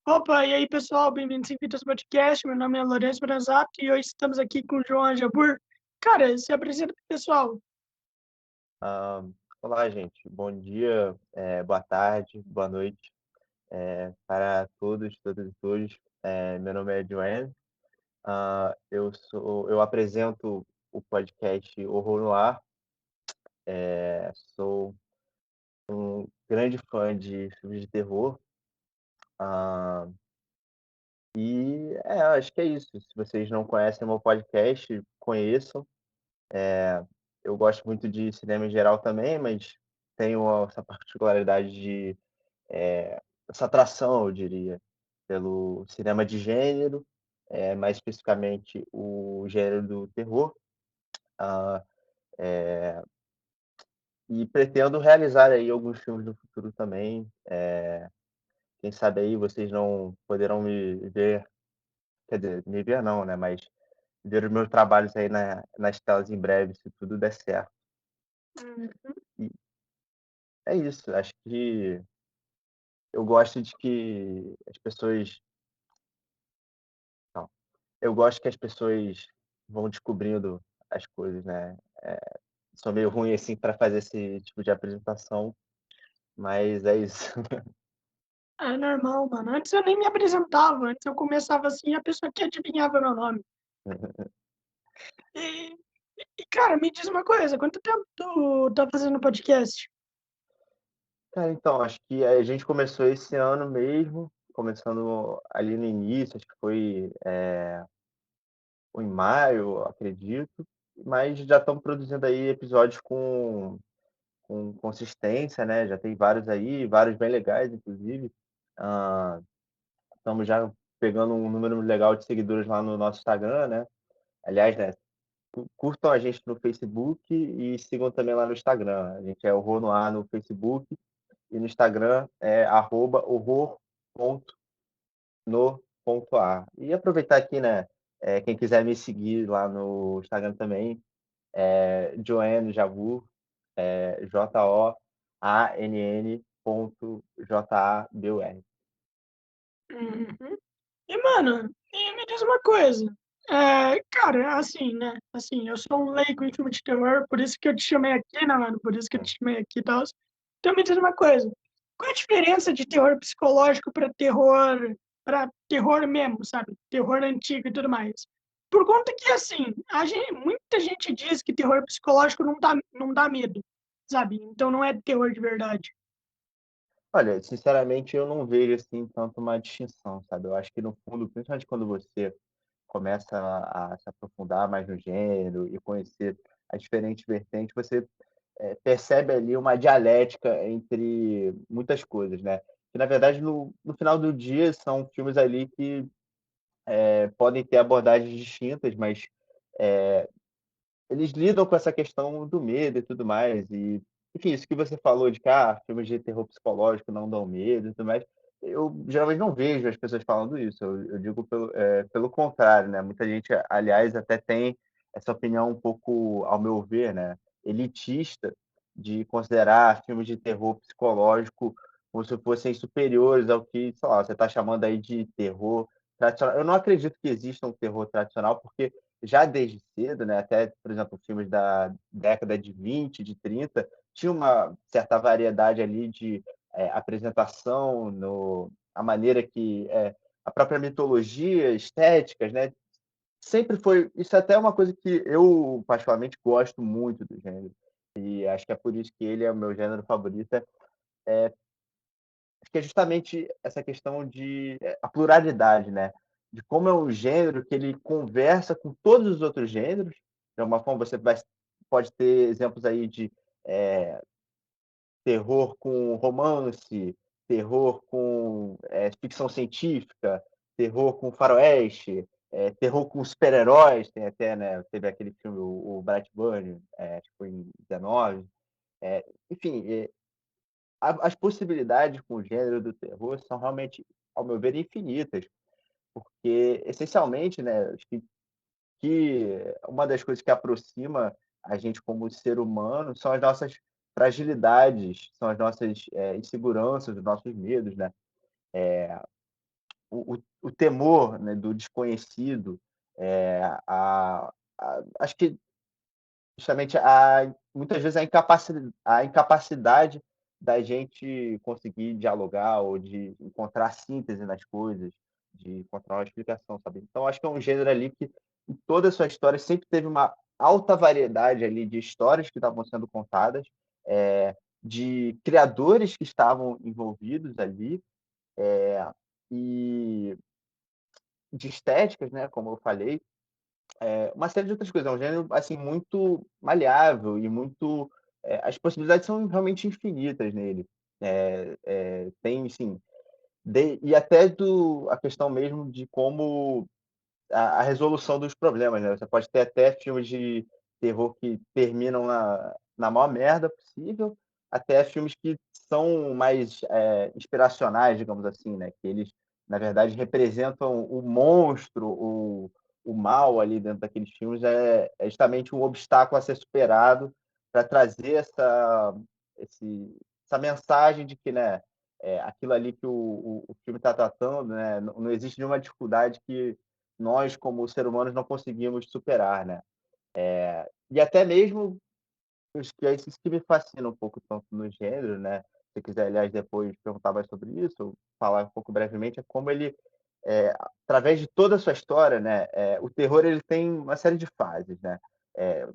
Opa, e aí pessoal, bem-vindos ao Fitas Podcast. Meu nome é Lourenço Branzato e hoje estamos aqui com o João Jabur. Cara, se apresenta pro pessoal. Ah, olá, gente. Bom dia, boa tarde, boa noite, para todos, todas e todos. Meu nome é Joanne. Eu apresento o podcast Horror no Ar. Sou grande fã de filmes de terror. Ah, acho que é isso. Se vocês não conhecem o meu podcast, conheçam. Eu gosto muito de cinema em geral também, mas tenho essa particularidade de essa atração, eu diria, pelo cinema de gênero, mais especificamente o gênero do terror, ah, e pretendo realizar aí alguns filmes no futuro também. Quem sabe aí vocês não poderão me ver, quer dizer, me ver não, né? Mas ver os meus trabalhos aí nas telas em breve, se tudo der certo. Hum, E é isso. Acho que eu gosto de que as pessoas. Não, eu gosto que as pessoas vão descobrindo as coisas, né? Sou meio ruim, assim, para fazer esse tipo de apresentação, mas é isso. É normal, mano. Antes eu nem me apresentava, antes eu começava assim e a pessoa que adivinhava meu nome. E, cara, me diz uma coisa, quanto tempo tu tá fazendo podcast? Cara, então, acho que a gente começou esse ano mesmo, começando ali no início, acho que foi, em maio, acredito, mas já estamos produzindo aí episódios com consistência, né, já tem vários aí, vários bem legais, inclusive. Hã, Estamos já pegando um número legal de seguidores lá no nosso Instagram, né. Aliás, né, curtam a gente no Facebook e sigam também lá no Instagram. A gente é Horror no Ar no Facebook e no Instagram é @horror.no.ar. E aproveitar aqui, né, quem quiser me seguir lá no Instagram também, Joanne Jabur, JOANN.JABUR. Uhum. E, mano, me diz uma coisa. Cara, assim, né? Assim, eu sou um leigo em filme de terror, por isso que eu te chamei aqui, né, mano? Por isso que eu te chamei aqui e tal. Então me diz uma coisa. Qual é a diferença de terror psicológico para terror mesmo, sabe? Terror antigo e tudo mais. Por conta que, assim, muita gente diz que terror psicológico não dá medo, sabe? Então não é terror de verdade. Olha, sinceramente, eu não vejo, assim, tanto uma distinção, sabe. Eu acho que no fundo, principalmente quando você começa a se aprofundar mais no gênero e conhecer as diferentes vertentes, você, percebe ali uma dialética entre muitas coisas, né. Que na verdade no final do dia são filmes ali que, podem ter abordagens distintas, mas, eh, eles lidam com essa questão do medo e tudo mais e, enfim, isso que você falou de que, filmes de terror psicológico não dão medo e tudo mais, eu geralmente não vejo as pessoas falando isso, eu digo pelo contrário, né, muita gente, aliás, até tem essa opinião um pouco, ao meu ver, né, elitista, de considerar filmes de terror psicológico como se fossem superiores ao que, sei lá, você está chamando aí de terror tradicional. Eu não acredito que exista um terror tradicional, porque já desde cedo, né, até, por exemplo, filmes da década de 20, de 30, tinha uma certa variedade ali de, apresentação, no a maneira que, a própria mitologia, estéticas, né, sempre foi isso. Até é uma coisa que eu particularmente gosto muito do gênero, e acho que é por isso que ele é o meu gênero favorito, acho que é justamente essa questão de, a pluralidade, né, de como é um gênero que ele conversa com todos os outros gêneros. De alguma forma você pode ter exemplos aí de, eh, terror com romance, terror com, ficção científica, terror com faroeste, terror com super-heróis, tem até, né, teve aquele filme, o Brightburn, acho que foi em 19. Enfim, as possibilidades com o gênero do terror são realmente, ao meu ver, infinitas, porque essencialmente, né, acho que uma das coisas que aproxima a gente como ser humano são as nossas fragilidades, são as nossas, inseguranças, os nossos medos, né. o temor, né, do desconhecido, eh, acho que justamente muitas vezes a incapacidade da gente conseguir dialogar ou de encontrar síntese nas coisas, de encontrar uma explicação, sabe. Então acho que é um gênero ali que, em toda a sua história, sempre teve uma alta variedade ali de histórias que estavam sendo contadas, de criadores que estavam envolvidos ali, e de estéticas, né, como eu falei, uma série de outras coisas. É um gênero, assim, muito maleável e muito as possibilidades são realmente infinitas nele. Tem, sim, e até a questão mesmo de como a resolução dos problemas, né. Você pode ter até filmes de terror que terminam na maior merda possível, até filmes que são mais, inspiracionais, digamos assim, né, que eles, na verdade, representam o monstro, o mal ali dentro daqueles filmes, é justamente um obstáculo a ser superado para trazer esse essa mensagem de que, né, aquilo ali que o filme está tratando, né, não existe nenhuma dificuldade que nós, como seres humanos, não conseguimos superar, né. E até mesmo os que é isso que me fascina um pouco tanto no gênero, né, se você quiser, aliás, depois perguntar mais sobre isso, ou falar um pouco brevemente, é como ele, através de toda a sua história, né, o terror ele tem uma série de fases, né,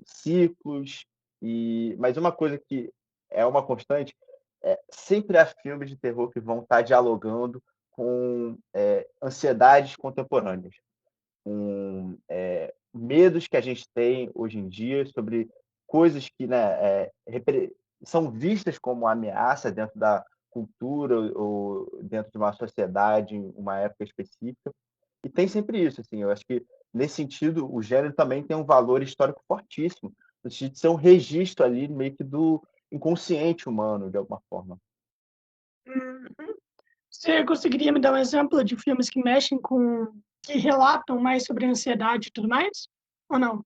ciclos, mas uma coisa que é uma constante, sempre há filmes de terror que vão estar dialogando com, ansiedades contemporâneas, com medos que a gente tem hoje em dia sobre coisas que, né, são vistas como ameaça dentro da cultura ou dentro de uma sociedade em uma época específica. E tem sempre isso, assim, eu acho que nesse sentido o gênero também tem um valor histórico fortíssimo, no sentido de ser um registro ali meio que do inconsciente humano, de alguma forma. Uhum. Você conseguiria me dar um exemplo de filmes que mexem com que relatam mais sobre ansiedade e tudo mais? Ou não?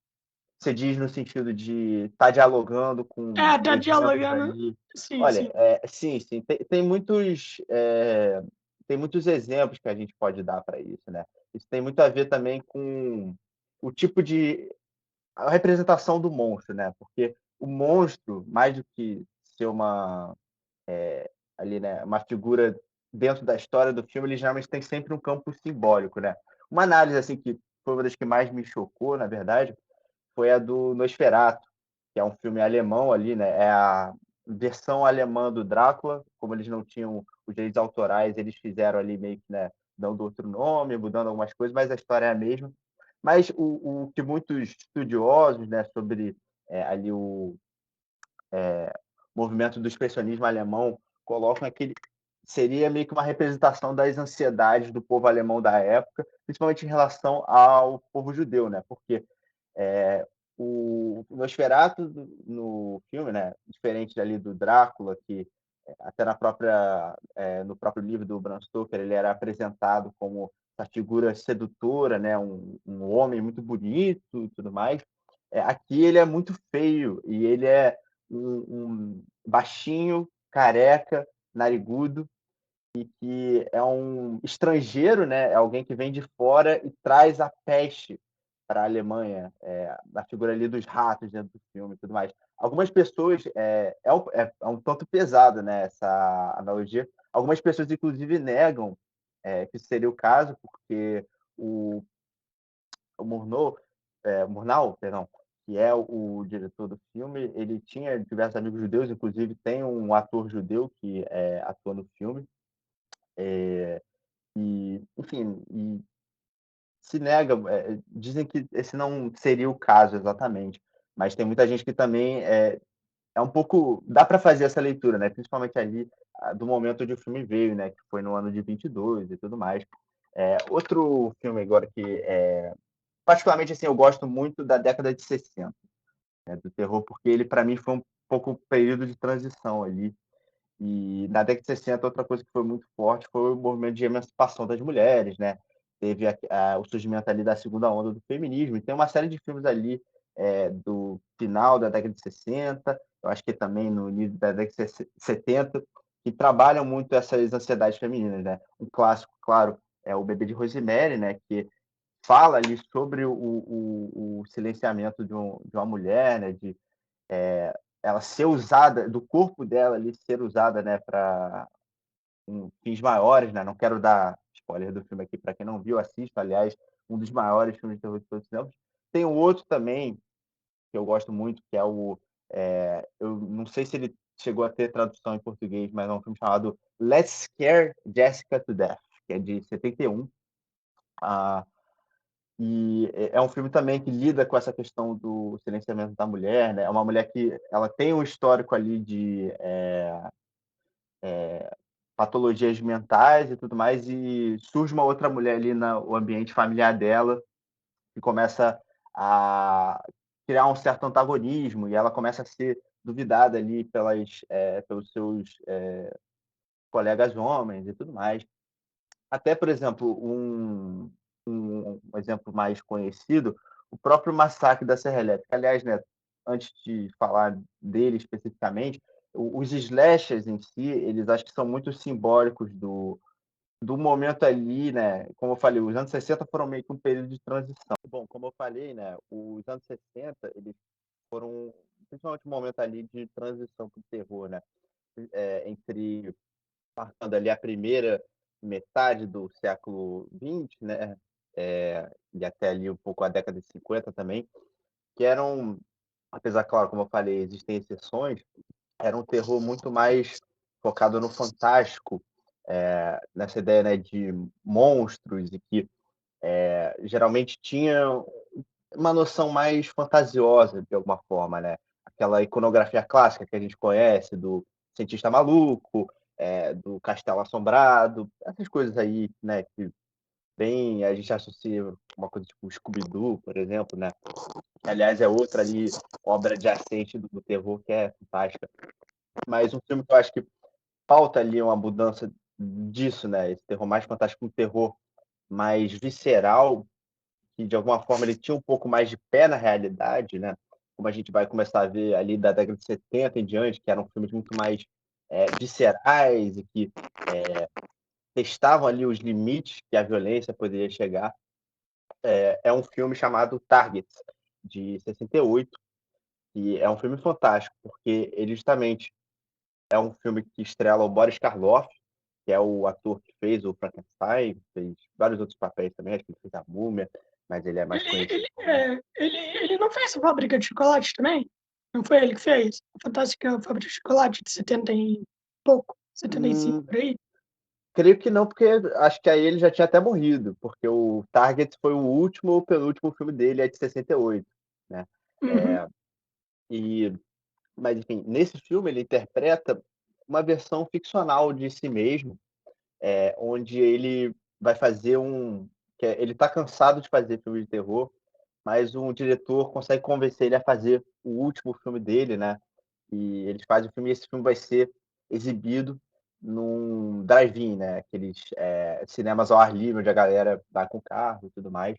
Você diz no sentido de estar dialogando com Tá eventos dialogando ali. sim, Olha, sim. sim, sim, tem muitos exemplos que a gente pode dar para isso, né. Isso tem muito a ver também com o tipo de a representação do monstro, né, porque o monstro, mais do que ser ali, né, uma figura dentro da história do filme, ele geralmente tem sempre um campo simbólico, né. Uma análise, assim, que foi uma das que mais me chocou, na verdade, foi a do Nosferatu, que é um filme alemão ali, né, é a versão alemã do Drácula, como eles não tinham os direitos autorais, eles fizeram ali meio que, né, dando outro nome, mudando algumas coisas, mas a história é a mesma. Mas o que muitos estudiosos, né, sobre, ali o movimento do expressionismo alemão colocam é que ele seria meio que uma representação das ansiedades do povo alemão da época, principalmente em relação ao povo judeu, né, porque é, o Nosferatu no filme, né, diferente ali do Drácula, que até no próprio livro do Bram Stoker, ele era apresentado como essa figura sedutora, né, um homem muito bonito e tudo mais. Aqui ele é muito feio e ele é um baixinho, careca, narigudo, que é um estrangeiro, né, é alguém que vem de fora e traz a peste para a Alemanha, na figura ali dos ratos dentro do filme e tudo mais. Algumas pessoas, é um tanto pesado, né, essa analogia. Algumas pessoas, inclusive, negam que isso seria o caso, porque o, o Murnau, perdão, que é o diretor do filme, ele tinha diversos amigos judeus, inclusive tem um ator judeu que atua no filme, enfim, se nega, dizem que esse não seria o caso exatamente, mas tem muita gente que também é um pouco, dá para fazer essa leitura, né, principalmente ali, do momento onde o filme veio, né, que foi no ano de 22 e tudo mais. Outro filme agora que, particularmente, assim, eu gosto muito da década de 60, né, do terror, porque ele para mim foi um pouco um período de transição ali, e na década de 60, outra coisa que foi muito forte foi o movimento de emancipação das mulheres, né? Teve o surgimento ali da segunda onda do feminismo, e tem uma série de filmes ali do final da década de 60, eu acho que também no início da década de 70, que trabalham muito essas ansiedades femininas, né? Um clássico, claro, é o Bebê de Rosemary, né, que fala ali sobre o silenciamento de uma mulher, né, de ela ser usada, do corpo dela ali ser usada, né, para fins maiores, né? Não quero dar spoiler do filme aqui para quem não viu, assista, aliás, um dos maiores filmes de terror de todos os tempos. Tem um outro também que eu gosto muito, que é eu não sei se ele chegou a ter tradução em português, mas é um filme chamado Let's Scare Jessica to Death, que é de 71. Ah, e é um filme também que lida com essa questão do silenciamento da mulher, né? É uma mulher que ela tem um histórico ali de patologias mentais e tudo mais, e surge uma outra mulher ali no ambiente familiar dela, que começa a criar um certo antagonismo, e ela começa a ser duvidada ali pelos seus colegas homens e tudo mais. Até, por exemplo, um exemplo mais conhecido, o próprio Massacre da Serra Elétrica. Aliás, né, antes de falar dele especificamente, os slashers em si, eles acho que são muito simbólicos do momento ali, né? Como eu falei, os anos 60 foram meio que um período de transição. Bom, como eu falei, né? Os anos 60, eles foram principalmente um momento ali de transição para o terror, né? Entre marcando ali a primeira metade do século XX, né? E até ali um pouco a década de 50 também, que eram, apesar, claro, como eu falei, existem exceções, era um terror muito mais focado no fantástico, nessa ideia, né, de monstros e que geralmente tinha uma noção mais fantasiosa, de alguma forma, né? Aquela iconografia clássica que a gente conhece do cientista maluco, do castelo assombrado, essas coisas aí, né, que bem a gente associa uma coisa tipo Scooby-Doo, por exemplo, né? Que, aliás, é outra ali obra adjacente do terror que é fantástica. Mas um filme que eu acho que falta ali uma mudança disso, né? Esse terror mais fantástico, um terror mais visceral, que de alguma forma ele tinha um pouco mais de pé na realidade, né? Como a gente vai começar a ver ali da década de 70 em diante, que eram filmes muito mais viscerais e que testavam ali os limites que a violência poderia chegar. É um filme chamado Target, de 68, e é um filme fantástico, porque ele justamente é um filme que estrela o Boris Karloff, que é o ator que fez o Frankenstein, fez vários outros papéis também, acho que ele fez a Múmia, mas ele é mais conhecido como... Ele não fez a Fábrica de Chocolate também? Não foi ele que fez? A Fantástica Fábrica de Chocolate de 70 e pouco, 75 Hum, por aí? creio que não, porque acho que aí ele já tinha até morrido, porque o Target foi o último ou penúltimo filme dele, é de 68, né? Uhum. É, e, mas, enfim, nesse filme ele interpreta uma versão ficcional de si mesmo, onde ele vai fazer ele está cansado de fazer filme de terror, mas um diretor consegue convencer ele a fazer o último filme dele, né? E eles fazem o filme e esse filme vai ser exibido num drive-in, né? Aqueles cinemas ao ar livre, onde a galera vai com carro e tudo mais.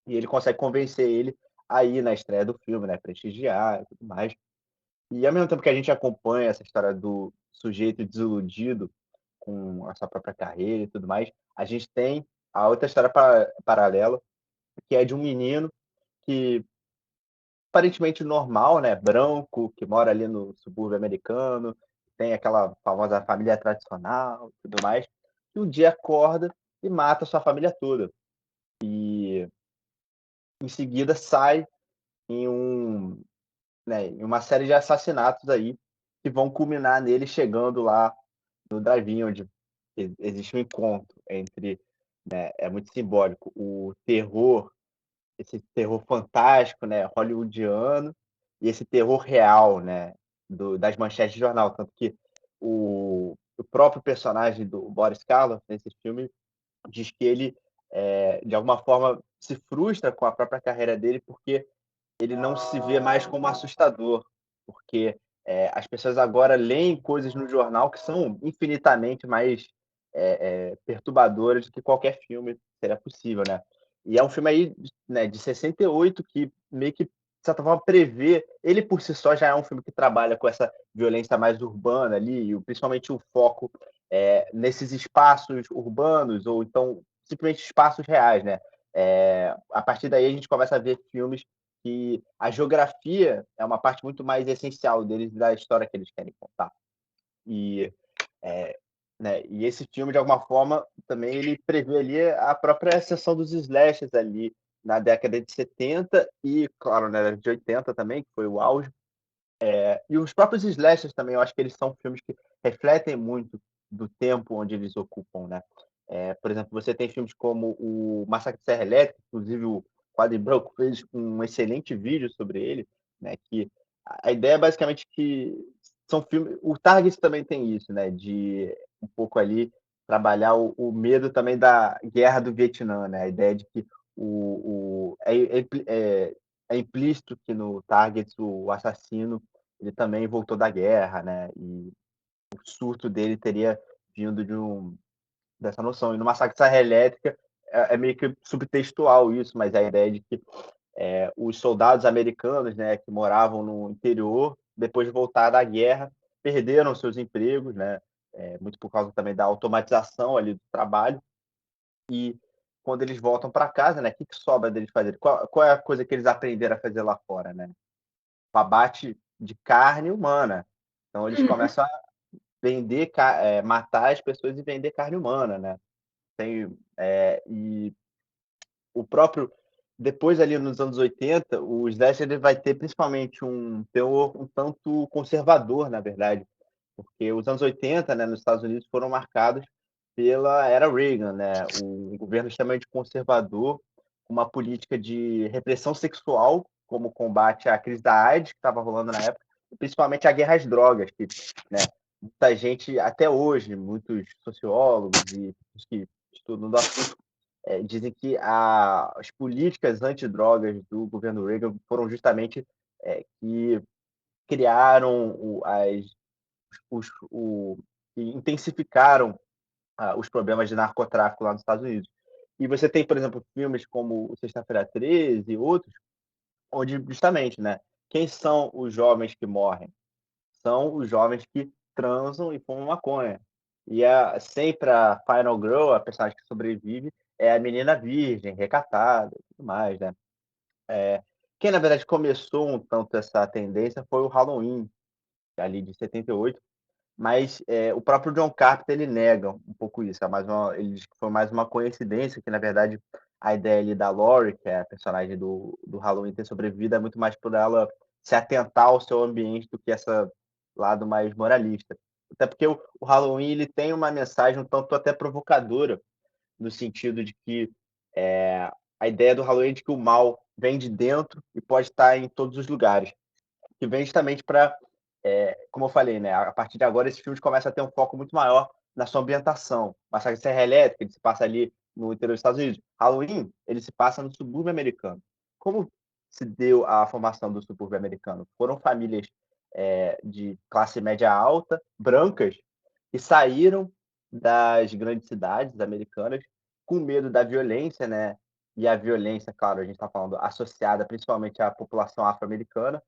E ele consegue convencer ele a ir na estreia do filme, né? Prestigiar e tudo mais. E ao mesmo tempo que a gente acompanha essa história do sujeito desiludido com a sua própria carreira e tudo mais, a gente tem a outra história paralela, que é de um menino que aparentemente normal, né, branco, que mora ali no subúrbio americano, tem aquela famosa família tradicional e tudo mais, que um dia acorda e mata sua família toda. E em seguida sai em em uma série de assassinatos aí que vão culminar nele chegando lá no drive-in, onde existe um encontro entre, né, é muito simbólico, o terror, esse terror fantástico, né, hollywoodiano, e esse terror real, né, das manchetes de jornal. Tanto que o próprio personagem do Boris Karloff, nesse filme, diz que ele, de alguma forma, se frustra com a própria carreira dele, porque ele não se vê mais como assustador, porque as pessoas agora leem coisas no jornal que são infinitamente mais perturbadoras do que qualquer filme seria possível, né? E é um filme aí, né, de 68 que meio que, de certa forma, prevê. Ele por si só já é um filme que trabalha com essa violência mais urbana ali, e principalmente o foco nesses espaços urbanos, ou então simplesmente espaços reais, né. A partir daí a gente começa a ver filmes que a geografia é uma parte muito mais essencial deles, da história que eles querem contar. E, eh, né, e esse filme, de alguma forma, também ele prevê ali a própria ascensão dos slashers ali na década de 70 e, claro, na década de 80 também, que foi o auge. E os próprios slashers também, eu acho que eles são filmes que refletem muito do tempo onde eles ocupam, né. Por exemplo, você tem filmes como o Massacre de Serra Elétrica, inclusive o Quadro Branco fez um excelente vídeo sobre ele, né, que a ideia é basicamente que são filmes, o Target também tem isso, né, de um pouco ali trabalhar o medo também da guerra do Vietnã, né, a ideia de que o é implícito que no Target o assassino ele também voltou da guerra, né, e o surto dele teria vindo dessa noção. E no Massacre de Serra Elétrica é meio que subtextual isso, mas a ideia de que os soldados americanos, né, que moravam no interior, depois de voltar da guerra, perderam seus empregos, né, muito por causa também da automatização ali do trabalho, e quando eles voltam para casa, né, o que, que sobra deles fazer? Qual é a coisa que eles aprenderam a fazer lá fora, né? O abate de carne humana. Então eles Uhum, começam a matar as pessoas e vender carne humana, né. E o próprio depois ali nos anos 80, o slasher ele vai ter principalmente um teor um tanto conservador, na verdade, porque os anos 80, né, nos Estados Unidos foram marcados pela era Reagan, né, um governo extremamente conservador, com uma política de repressão sexual, como combate à crise da AIDS que estava rolando na época, e principalmente a guerra às drogas, que, né, muita gente até hoje, muitos sociólogos e pessoas que estudam do assunto, dizem que as políticas antidrogas do governo Reagan foram justamente, que criaram que intensificaram os problemas de narcotráfico lá nos Estados Unidos. E você tem, por exemplo, filmes como Sexta-feira 13 e outros, onde justamente, né, quem são os jovens que morrem? São os jovens que transam e fumam maconha. E sempre a final girl, a personagem que sobrevive, é a menina virgem, recatada e tudo mais, né. Eh, Quem na verdade começou um tanto essa tendência foi o Halloween, ali de 78, mas, o próprio John Carpenter ele nega um pouco isso, ele diz que foi mais uma coincidência, que na verdade a ideia ali da Laurie, que é a personagem do Halloween, ter sobrevivido é muito mais por ela se atentar ao seu ambiente do que essa lado mais moralista. Até porque o Halloween ele tem uma mensagem um tanto até provocadora, no sentido de que, a ideia do Halloween é de que o mal vem de dentro e pode estar em todos os lugares, que vem justamente para, como eu falei, né, a partir de agora esses filmes começam a ter um foco muito maior na sua ambientação. Massacre de Serra Elétrica, ele se passa ali no interior dos Estados Unidos. Halloween, ele se passa no subúrbio americano. Como se deu a formação do subúrbio americano? Foram famílias, de classe média alta, brancas, que saíram das grandes cidades americanas com medo da violência, né, e a violência, claro, a gente está falando associada principalmente à população afro-americana,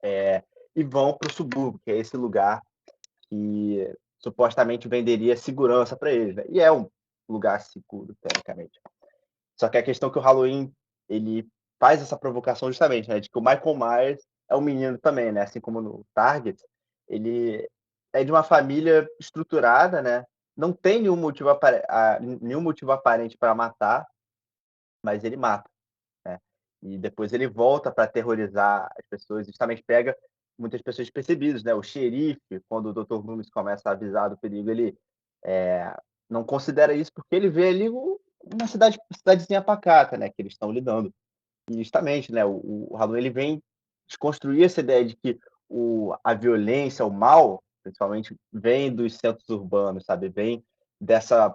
e vão para o subúrbio, que é esse lugar que supostamente venderia segurança para eles, né? E é um lugar seguro, teoricamente. Só que a questão é que o Halloween, ele faz essa provocação justamente, né, de que o Michael Myers é um menino também, né, assim como no Target, ele é de uma família estruturada, né, não tem nenhum motivo aparente para matar, mas ele mata, né. E depois ele volta para aterrorizar as pessoas, e justamente pega muitas pessoas despercebidas, né. O xerife, quando o Dr. Loomis começa a avisar do perigo, ele, eh, não considera isso, porque ele vê ali uma cidadezinha pacata, né, que eles estão lidando. E justamente, né, o Halloween ele vem desconstruir essa ideia de que a violência, o mal, principalmente, vem dos centros urbanos, sabe, vem dessa,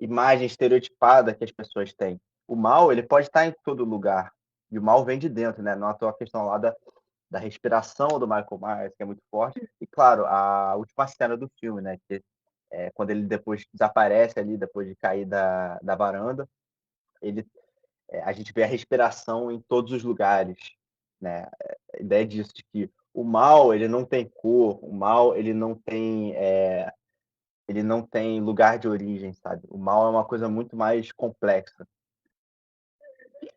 imagem estereotipada que as pessoas têm. O mal, ele pode estar em todo lugar, e o mal vem de dentro, né, não à toa a questão lá da respiração do Michael Myers, que é muito forte, e claro, a última cena do filme, né, que é quando ele depois desaparece ali, depois de cair da varanda, ele a gente vê a respiração em todos os lugares, né. A ideia disso, de que o mal ele não tem cor, o mal ele não tem, ele não tem lugar de origem, sabe. O mal é uma coisa muito mais complexa.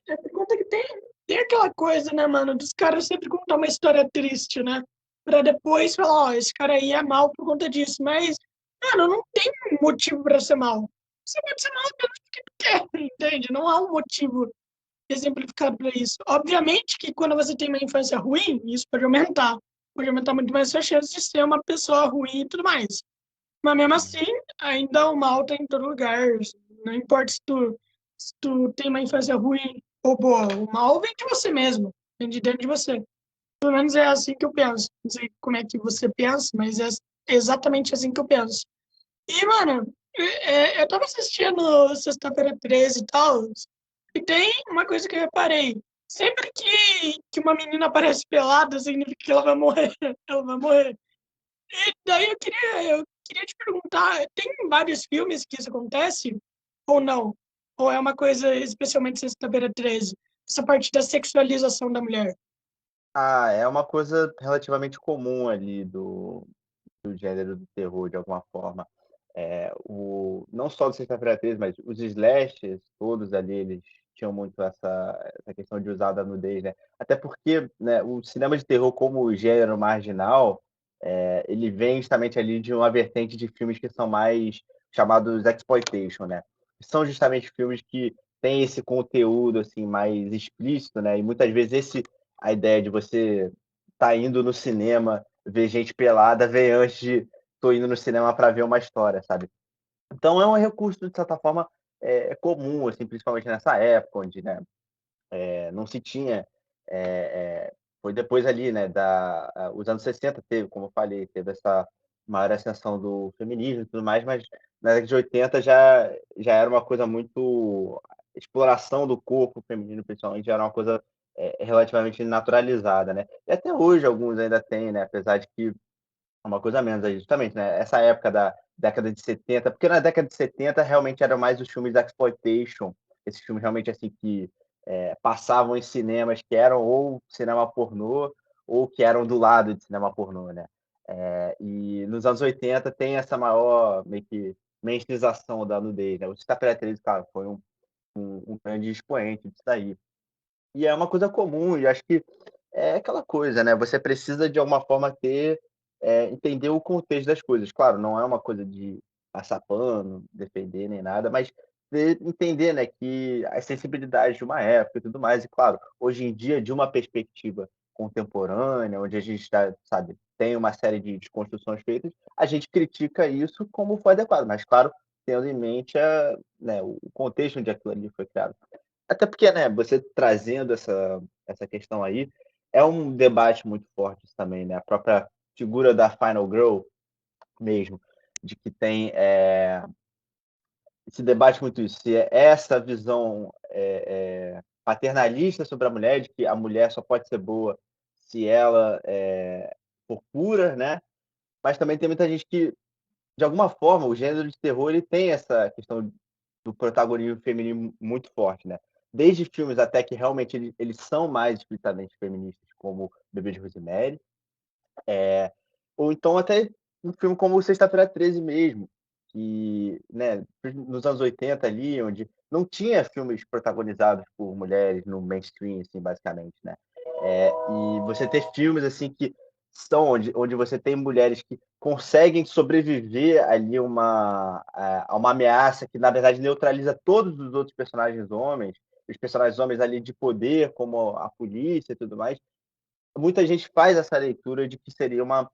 É por conta que tem aquela coisa, né, mano, dos caras sempre contar uma história triste, né, pra depois falar: "Ó, esse cara aí é mal por conta disso", mas, mano, não tem um motivo pra ser mal. Você pode ser mal apenas porque tu quer, entende? Não há um motivo exemplificado para isso. Obviamente que quando você tem uma infância ruim, isso pode aumentar muito mais sua chance de ser uma pessoa ruim e tudo mais. Mas mesmo Uhum. assim, ainda o mal tá em todo lugar. Não importa se tu tem uma infância ruim ou boa, o mal vem de você mesmo, vem de dentro de você. Pelo menos é assim que eu penso. Não sei como é que você pensa, mas é exatamente assim que eu penso. E, mano, eu tava assistindo Sexta-feira 13 e tal, e tem uma coisa que eu reparei. Sempre que uma menina aparece pelada, significa que ela vai morrer. Ela vai morrer. E daí eu queria te perguntar, tem vários filmes que isso acontece? Ou não? Ou é uma coisa especialmente Sexta-feira 13? Essa parte da sexualização da mulher. Ah, é uma coisa relativamente comum ali do gênero do terror, de alguma forma. Não só do Sexta-feira 13, mas os slashers todos ali, eles tinham muito essa questão de usar da nudez, né. Até porque, né, o cinema de terror como gênero marginal, ele vem justamente ali de uma vertente de filmes que são mais chamados exploitation, né. São justamente filmes que têm esse conteúdo, assim, mais explícito, né, e muitas vezes a ideia de você tá indo no cinema, ver gente pelada, vem antes de tô indo no cinema para ver uma história, sabe. Então é um recurso, de certa forma, comum, assim, principalmente nessa época onde, né, não se tinha, foi depois ali, né, os anos 60 teve, como eu falei, teve essa maior ascensão do feminismo e tudo mais, mas na década de 80 já era uma coisa muito exploração do corpo feminino, principalmente, já era uma coisa, relativamente naturalizada, né. E até hoje alguns ainda têm, né, apesar de que é uma coisa a menos aí, justamente, né, essa época da década de 70, porque na década de 70 realmente era mais os filmes da exploitation, esses filmes realmente, assim, que, passavam em cinemas que eram ou cinema pornô, ou que eram do lado de cinema pornô, né. E nos anos 80 tem essa maior, meio que, mainstreamização da nudez, né. O Sexta-feira 13, claro, foi um grande expoente disso daí. E é uma coisa comum, e acho que é aquela coisa, né, você precisa de alguma forma entender o contexto das coisas. Claro, não é uma coisa de passar pano, defender nem nada, mas entender, né, que as sensibilidades de uma época e tudo mais. E claro, hoje em dia, de uma perspectiva contemporânea, onde a gente está, sabe, tem uma série de desconstruções feitas, a gente critica isso como foi adequado, mas claro, tendo em mente né, o contexto onde aquilo ali foi criado. Até porque, né, você trazendo essa questão aí, é um debate muito forte isso também, né, a própria figura da Final Girl mesmo, de que tem, se debate muito isso, se é essa visão, paternalista sobre a mulher, de que a mulher só pode ser boa se ela, for pura, né, mas também tem muita gente que, de alguma forma, o gênero de terror ele tem essa questão do protagonismo feminino muito forte, né. Desde filmes até que realmente eles são mais explicitamente feministas, como Bebê de Rosemary, ou então até um filme como Sexta-feira 13 mesmo, que, né, nos anos 80 ali, onde não tinha filmes protagonizados por mulheres no mainstream, assim, basicamente, né. E você ter filmes, assim, que são onde você tem mulheres que conseguem sobreviver ali a uma ameaça que, na verdade, neutraliza todos os outros personagens homens, os personagens homens ali de poder, como a polícia e tudo mais, muita gente faz essa leitura de que seria uma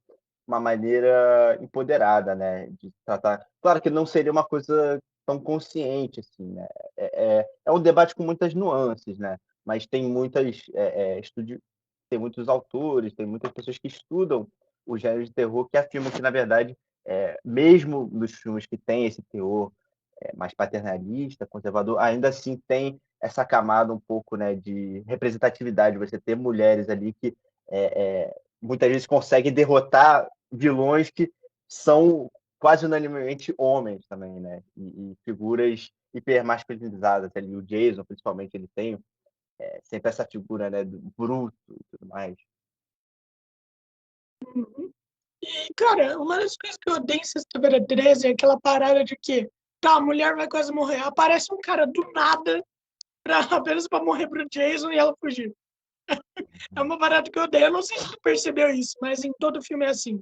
maneira empoderada, né, de tratar. Claro que não seria uma coisa tão consciente assim, né, é um debate com muitas nuances, né, mas tem tem muitos autores, tem muitas pessoas que estudam o gênero de terror que afirmam que, na verdade, mesmo nos filmes que têm esse teor, mais paternalista, conservador, ainda assim tem essa camada um pouco, né, de representatividade, você ter mulheres ali que, muitas vezes conseguem derrotar vilões que são quase unanimemente homens também, né, e figuras hipermasculinizadas ali, o Jason principalmente, ele tem, sempre essa figura, né, do bruto e tudo mais. Uhum. E, cara, uma das coisas que eu odeio em Sexta-feira 13 é aquela parada de que, tá, a mulher vai quase morrer. Aparece um cara do nada apenas pra morrer pro Jason e ela fugir. É uma parada que eu odeio. Eu não sei se tu percebeu isso, mas em todo filme é assim.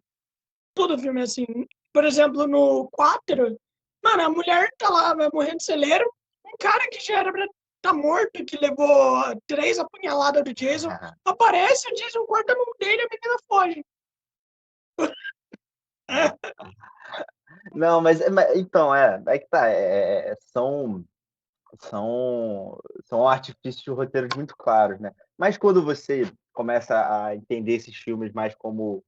Todo filme é assim. Por exemplo, no 4, mano, a mulher tá lá, vai morrer de celeiro. Um cara que já era pra tá morto, que levou 3 apunhaladas do Jason, aparece, o Jason corta a mão dele e a menina foge. Não, mas então, é que tá, são, são artifícios de roteiros muito claros, né? Mas quando você começa a entender esses filmes mais como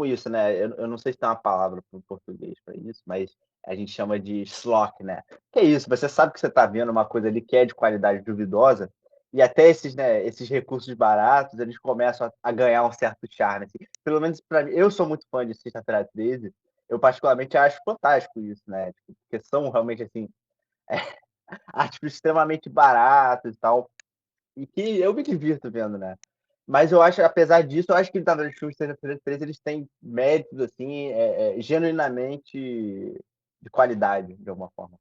isso, né? Eu não sei se tem uma palavra para o português para isso, mas a gente chama de schlock, né? Que é isso, você sabe que você está vendo uma coisa ali que é de qualidade duvidosa, e até esses, né, esses recursos baratos, eles começam a ganhar um certo charme. Assim. Pelo menos para mim, eu sou muito fã de Sexta-feira 13, eu particularmente acho fantástico isso, né? Tipo, porque são realmente assim artifícios extremamente baratos e tal, e que eu me divirto vendo, né? Mas eu acho, apesar disso, eu acho que tá, os filmes de Sexta-feira 13 eles têm méritos, assim, genuinamente de qualidade, de alguma forma.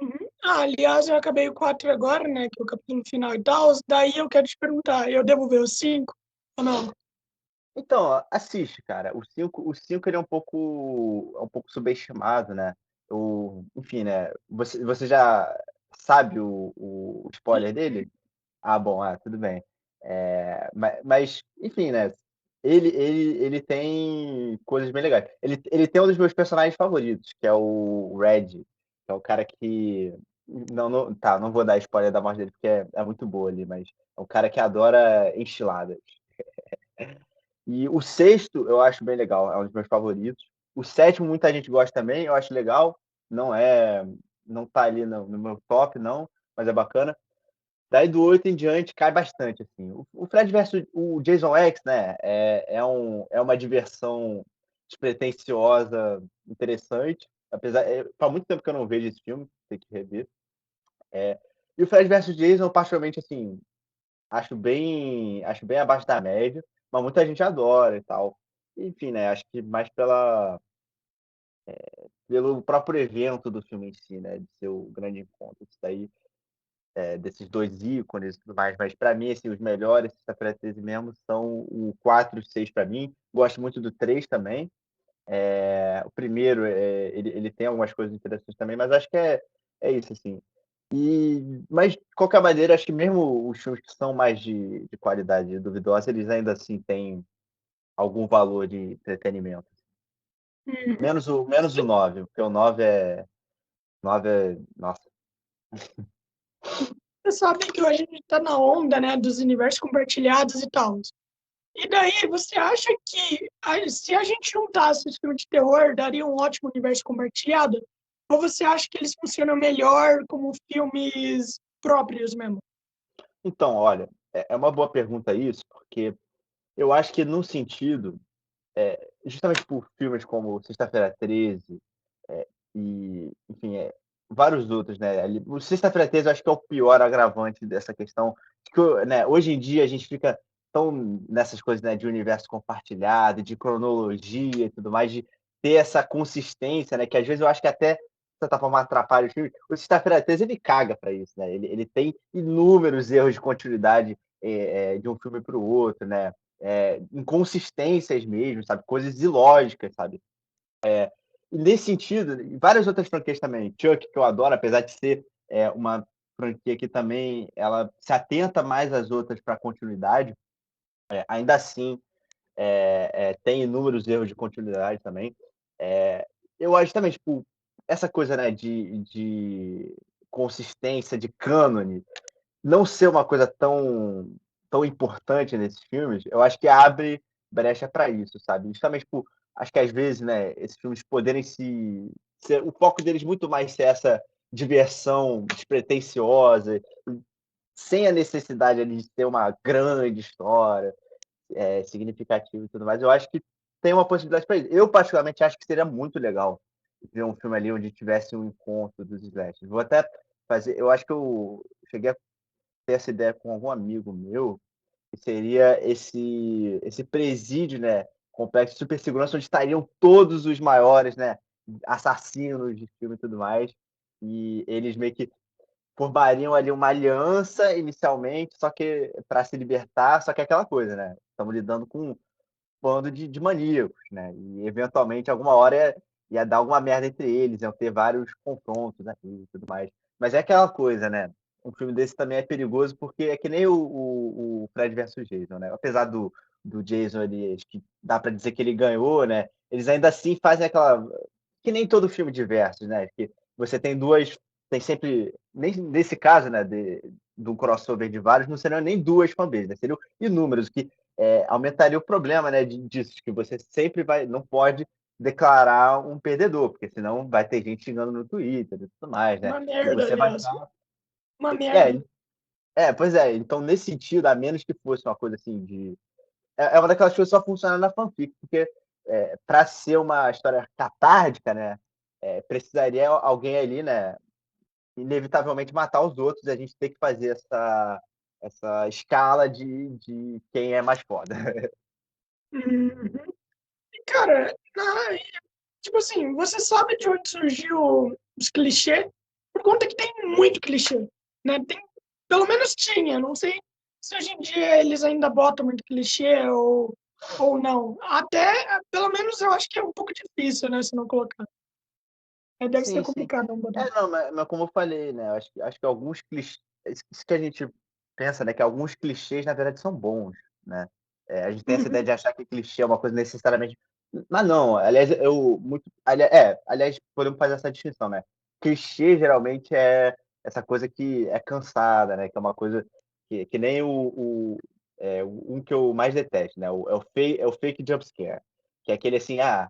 Uhum. Ah, aliás, eu acabei o 4 agora, né? Que é o capítulo final e tal. Daí eu quero te perguntar, eu devo ver o 5 ou não? Então, ó, assiste, cara. O cinco ele é um pouco subestimado, né? Enfim, né? Você já sabe o spoiler dele? Ah, bom, tudo bem. Mas, enfim, né? Ele tem coisas bem legais. Ele tem um dos meus personagens favoritos, que é o Red, que é o cara que. Tá, não vou dar spoiler da morte dele, porque é muito boa ali, mas é um cara que adora enchiladas. E o sexto eu acho bem legal, é um dos meus favoritos. O sétimo, muita gente gosta também, eu acho legal. Não é. Não tá ali no meu top, não, mas é bacana. Daí do 8 em diante cai bastante, assim. O Fred versus o Jason X, né? É uma diversão despretensiosa, interessante. Apesar, faz muito tempo que eu não vejo esse filme, tem que rever. É, e o Fred versus Jason, eu particularmente, assim, acho bem abaixo da média, mas muita gente adora e tal. Enfim, né? Acho que mais pelo próprio evento do filme em si, né? De ser o grande encontro. Isso daí desses dois ícones e tudo mais, mas para mim, assim, os melhores Sexta-feira 13 mesmo são o 4 e o 6 para mim. Gosto muito do 3 também. O primeiro, ele tem algumas coisas interessantes também, mas acho que é isso, assim. Mas, de qualquer maneira, acho que mesmo os filmes que são mais de qualidade duvidosa, eles ainda assim têm algum valor de entretenimento. Uhum. Menos o 9 porque o 9 nossa. Você sabe que hoje a gente tá na onda, né, dos universos compartilhados e tal. E daí, você acha que se a gente juntasse os filmes de terror, daria um ótimo universo compartilhado? Ou você acha que eles funcionam melhor como filmes próprios mesmo? Então, olha, é uma boa pergunta isso, porque eu acho que num sentido, justamente por filmes como Sexta-feira 13, e, enfim, vários outros, né? O Sexta-feira 13 eu acho que é o pior agravante dessa questão. Que, né, hoje em dia a gente fica tão nessas coisas, né, de universo compartilhado, de cronologia e tudo mais, de ter essa consistência, né? Que às vezes eu acho que até, de certa forma, atrapalha o filme. O Sexta-feira 13 ele caga para isso, né? Ele tem inúmeros erros de continuidade de um filme para o outro, né? Inconsistências mesmo, sabe? Coisas ilógicas, sabe? E nesse sentido, e várias outras franquias também. Chuck, que eu adoro, apesar de ser uma franquia que também ela se atenta mais às outras para continuidade, ainda assim tem inúmeros erros de continuidade também. Eu acho também, tipo, essa coisa né, de consistência, de cânone, não ser uma coisa tão importante nesses filmes, eu acho que abre brecha para isso, sabe? Justamente por, acho que às vezes, né, esses filmes poderem ser, o foco deles muito mais ser essa diversão despretensiosa, sem a necessidade ali de ter uma grande história significativa e tudo mais. Eu acho que tem uma possibilidade para isso. Eu, particularmente, acho que seria muito legal ver um filme ali onde tivesse um encontro dos slashers. Vou até fazer. Eu acho que eu cheguei a ter essa ideia com algum amigo meu, que seria esse presídio, né? complexo de supersegurança, onde estariam todos os maiores, né, assassinos de filme e tudo mais, e eles meio que formariam ali uma aliança inicialmente, só que para se libertar, só que é aquela coisa, né, estamos lidando com um bando de maníacos, né, e eventualmente alguma hora ia dar alguma merda entre eles, iam ter vários confrontos aqui e tudo mais. Mas é aquela coisa, né, um filme desse também é perigoso, porque é que nem o Fred versus Jason, né, apesar do Jason ele acho que dá para dizer que ele ganhou, né, eles ainda assim fazem aquela que nem todo filme de versus, né, que você tem 2 tem sempre nem nesse caso, né, de um crossover de vários, não seriam nem 2 fanbases, né, seriam inúmeros, que aumentaria o problema, né, disso, que você sempre não pode declarar um perdedor, porque senão vai ter gente xingando no Twitter e tudo mais, né? Uma E merda, você vai aliás. estar. Uma merda. É, pois é. Então, nesse sentido, a menos que fosse uma coisa assim de. É uma daquelas coisas que só funciona na fanfic, porque para ser uma história catártica, né? Precisaria alguém ali, né? Inevitavelmente matar os outros, e a gente tem que fazer essa escala de quem é mais foda. Uhum. Cara, tipo assim, você sabe de onde surgiu os clichês? Por conta que tem muito clichê, né? Tem, pelo menos tinha, não sei se hoje em dia eles ainda botam muito clichê ou não. Até, pelo menos eu acho que é um pouco difícil, né, se não colocar. Deve ser Sim, sim. complicado não botar. Não, mas como eu falei, né, acho que alguns clichês isso que a gente pensa, né, que alguns clichês na verdade são bons, né. A gente tem essa Uhum. ideia de achar que clichê é uma coisa necessariamente mas não, aliás, aliás, podemos fazer essa distinção, né. Clichê geralmente é essa coisa que é cansada, né, que é uma coisa que nem um que eu mais detesto, né, é o fake jump scare, que é aquele assim: "Ah,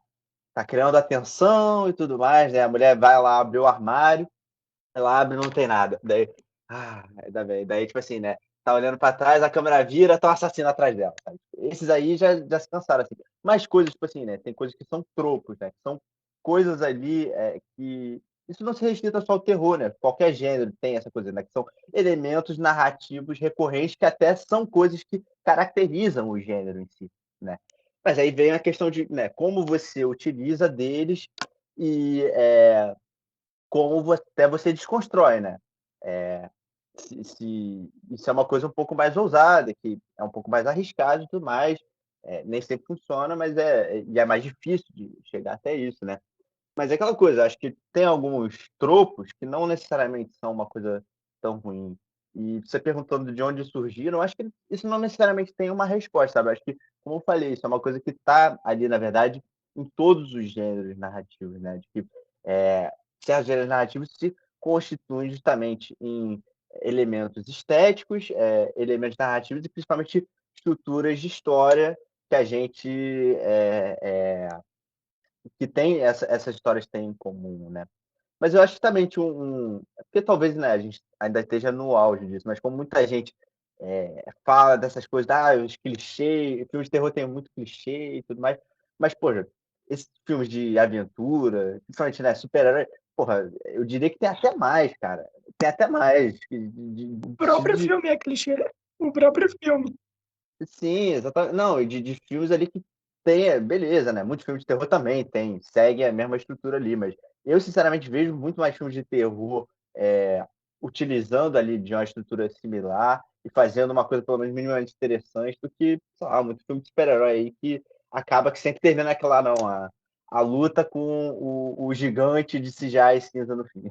tá criando atenção e tudo mais, né? A mulher vai lá abrir o armário, ela abre e não tem nada. Daí, ainda bem. Daí, tipo assim, né? Tá olhando pra trás, a câmera vira, tá um assassino atrás dela. Sabe? Esses aí já se cansaram, assim. Mais coisas, tipo assim, né? Tem coisas que são tropos, né? Que são coisas ali que. Isso não se restrita só ao terror, né? Qualquer gênero tem essa coisa, né? Que são elementos narrativos recorrentes que até são coisas que caracterizam o gênero em si, né? Mas aí vem a questão de, né, como você utiliza deles e como até você desconstrói, né? É, se isso é uma coisa um pouco mais ousada, que é um pouco mais arriscado e tudo mais, nem sempre funciona, mas e é mais difícil de chegar até isso, né? Mas é aquela coisa, acho que tem alguns tropos que não necessariamente são uma coisa tão ruim. E você perguntando de onde surgiram, acho que isso não necessariamente tem uma resposta, sabe? Acho que, como eu falei, isso é uma coisa que está ali, na verdade, em todos os gêneros narrativos, né? De que certos gêneros narrativos se constituem justamente em elementos estéticos, elementos narrativos e principalmente estruturas de história que a gente que tem essas histórias têm em comum, né? Mas eu acho que também tinha porque talvez, né, a gente ainda esteja no auge disso, mas como muita gente fala dessas coisas, os clichês, filmes de terror tem muito clichê e tudo mais, mas, poxa, esses filmes de aventura, principalmente, né, super-herói, porra, eu diria que tem até mais, cara. Tem até mais. O próprio filme é clichê. O próprio filme. Sim, exatamente. Não, e de filmes ali que tem, beleza, né? Muitos filmes de terror também tem, seguem a mesma estrutura ali, mas eu sinceramente vejo muito mais filmes de terror utilizando ali de uma estrutura similar e fazendo uma coisa pelo menos minimamente interessante do que, sei lá, muito filme de super-herói aí que acaba que sempre termina aquela, não, a luta com o gigante de CGI cinza no fim.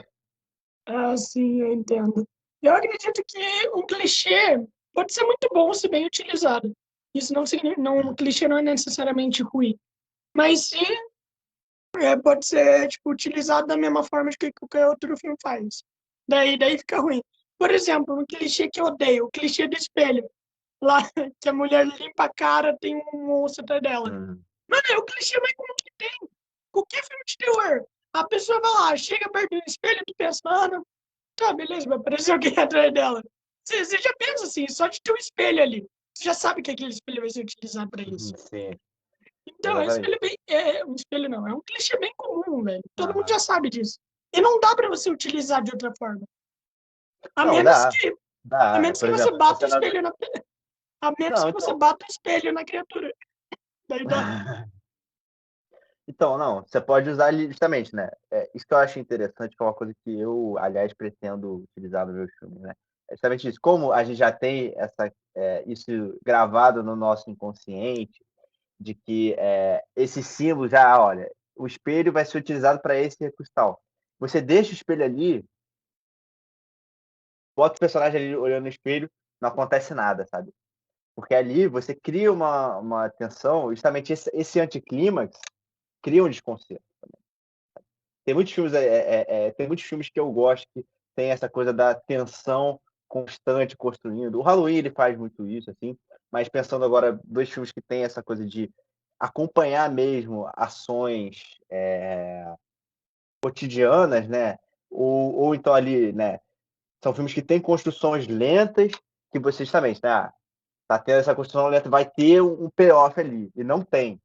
Ah, sim, eu entendo. Eu acredito que o clichê pode ser muito bom se bem utilizado. Isso não significa, não, o clichê não é necessariamente ruim, mas sim pode ser tipo utilizado da mesma forma que qualquer outro filme faz. Daí fica ruim. Por exemplo, um clichê que eu odeio, o clichê do espelho. Lá que a mulher limpa a cara, tem um monstro atrás dela. Hum. Mano, é o clichê mais comum que tem. Qualquer filme de terror. A pessoa vai lá, chega perto do espelho, tu pensa, mano, tá, beleza, vai aparecer alguém atrás dela. Você já pensa assim, só de ter um espelho ali. Você já sabe que aquele espelho vai ser utilizado para isso. Sim, Então, é um exatamente. espelho bem. Um espelho não, é um clichê bem comum, velho. Todo mundo Aham. já sabe disso. E não dá para você utilizar de outra forma. A Não, menos dá. que. A Dá. menos Por que você exemplo, bata o você não. espelho na. A menos Não, que você então. bata o espelho na criatura. Daí dá. Então, não, você pode usar ali justamente, né, isso que eu acho interessante, que é uma coisa que eu, aliás, pretendo utilizar nos meus filmes, né, é justamente isso, como a gente já tem isso gravado no nosso inconsciente, de que, esse símbolo já, olha, o espelho vai ser utilizado para esse recurso tal. Você deixa o espelho ali, bota o personagem ali olhando no espelho, não acontece nada, sabe. Porque ali você cria uma tensão, justamente esse anticlímax cria um desconcerto. Tem muitos filmes que eu gosto que tem essa coisa da tensão constante construindo. O Halloween ele faz muito isso, assim, mas pensando agora 2 filmes que têm essa coisa de acompanhar mesmo ações, cotidianas, né, ou então ali, né, são filmes que têm construções lentas, que você justamente, né, tá tendo essa construção lenta, vai ter um payoff ali, e não tem.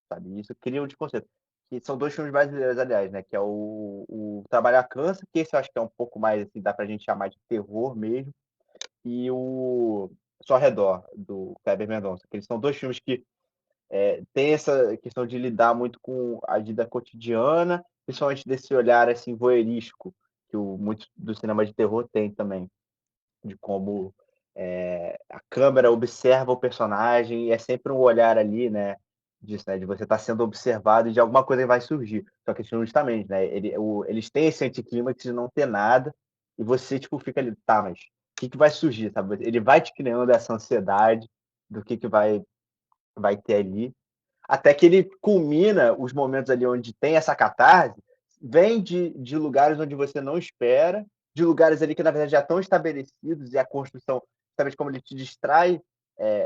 Sabe, isso cria um desconcerto. Que são 2 filmes brasileiros, aliás, né, que é o Trabalhar Cansa, que esse eu acho que é um pouco mais, assim, dá pra gente chamar de terror mesmo, e o Só ao Redor, do Kleber Mendonça, que eles são 2 filmes que, têm essa questão de lidar muito com a vida cotidiana, principalmente desse olhar, assim, voyeurístico, que o muito do cinema de terror tem também de como, a câmera observa o personagem e é sempre um olhar ali, né, disso, né, de você estar sendo observado e de alguma coisa vai surgir. Só que justamente, né, eles têm esse anticlímax de não ter nada e você, tipo, fica ali: "Tá, mas o que que vai surgir?", sabe. Ele vai te criando essa ansiedade do que vai ter ali. Até que ele culmina os momentos ali onde tem essa catarse, vem de lugares onde você não espera, de lugares ali que na verdade já estão estabelecidos e a construção, sabe, como ele te distrai,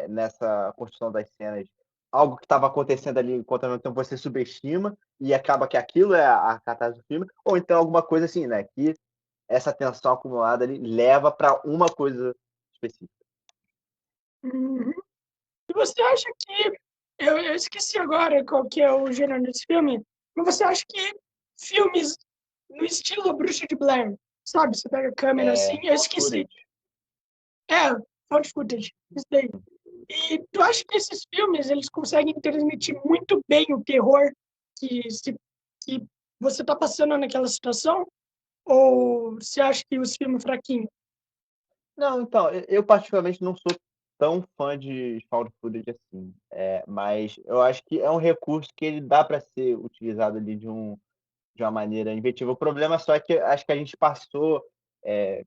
nessa construção das cenas, algo que estava acontecendo ali enquanto ao mesmo tempo você subestima, e acaba que aquilo é a catarse do filme, ou então alguma coisa assim, né, que essa tensão acumulada ali leva para uma coisa específica. Uhum. E você acha que eu esqueci agora qual que é o gênero desse filme, mas você acha que filmes no estilo Bruxa de Blair, sabe, você pega a câmera assim, eu Found esqueci. footage. É, found footage, isso daí. E tu acha que esses filmes, eles conseguem transmitir muito bem o terror que se que você tá passando naquela situação? Ou você acha que os filmes fraquinhos? Não, então, eu particularmente não sou tão fã de found footage assim, mas eu acho que é um recurso que ele dá para ser utilizado ali de uma maneira inventiva. O problema só é que acho que a gente passou,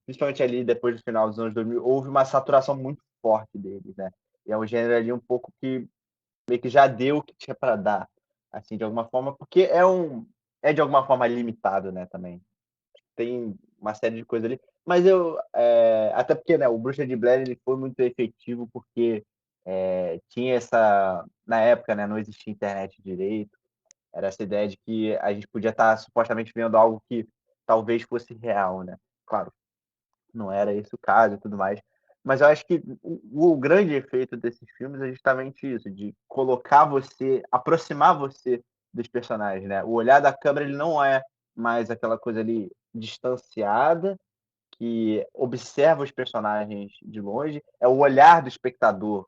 principalmente ali depois do final dos anos 2000, houve uma saturação muito forte deles, né. E é um gênero ali um pouco que meio que já deu o que tinha para dar, assim, de alguma forma, porque é de alguma forma limitado, né, também. Tem uma série de coisas ali. Mas até porque, né, o Bruxa de Blair ele foi muito efetivo porque, tinha essa na época, né, não existia internet direito, era essa ideia de que a gente podia estar supostamente vendo algo que talvez fosse real, né. Claro, não era esse o caso e tudo mais. Mas eu acho que o grande efeito desses filmes é justamente isso, de colocar você aproximar você dos personagens, né. O olhar da câmera ele não é mais aquela coisa ali distanciada, que observa os personagens de longe, é o olhar do espectador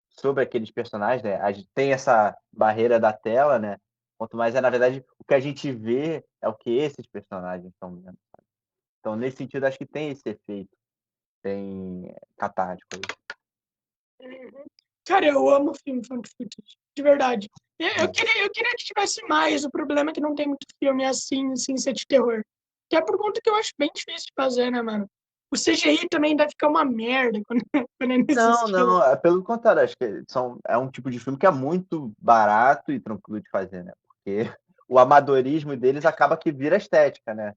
sobre aqueles personagens, né, a gente tem essa barreira da tela, né, quanto mais na verdade, o que a gente vê é o que esses personagens estão vendo. Então nesse sentido acho que tem esse efeito, tem catártico aí. Uhum. Cara, eu amo filme found footage, de verdade. É. Eu queria que tivesse mais, o problema é que não tem muito filme assim, sem ser de terror. Até por conta que eu acho bem difícil de fazer, né, mano? O CGI também deve ficar uma merda quando, quando é nesse Não, estilo. não, pelo contrário, acho que é um tipo de filme que é muito barato e tranquilo de fazer, né, porque o amadorismo deles acaba que vira estética, né.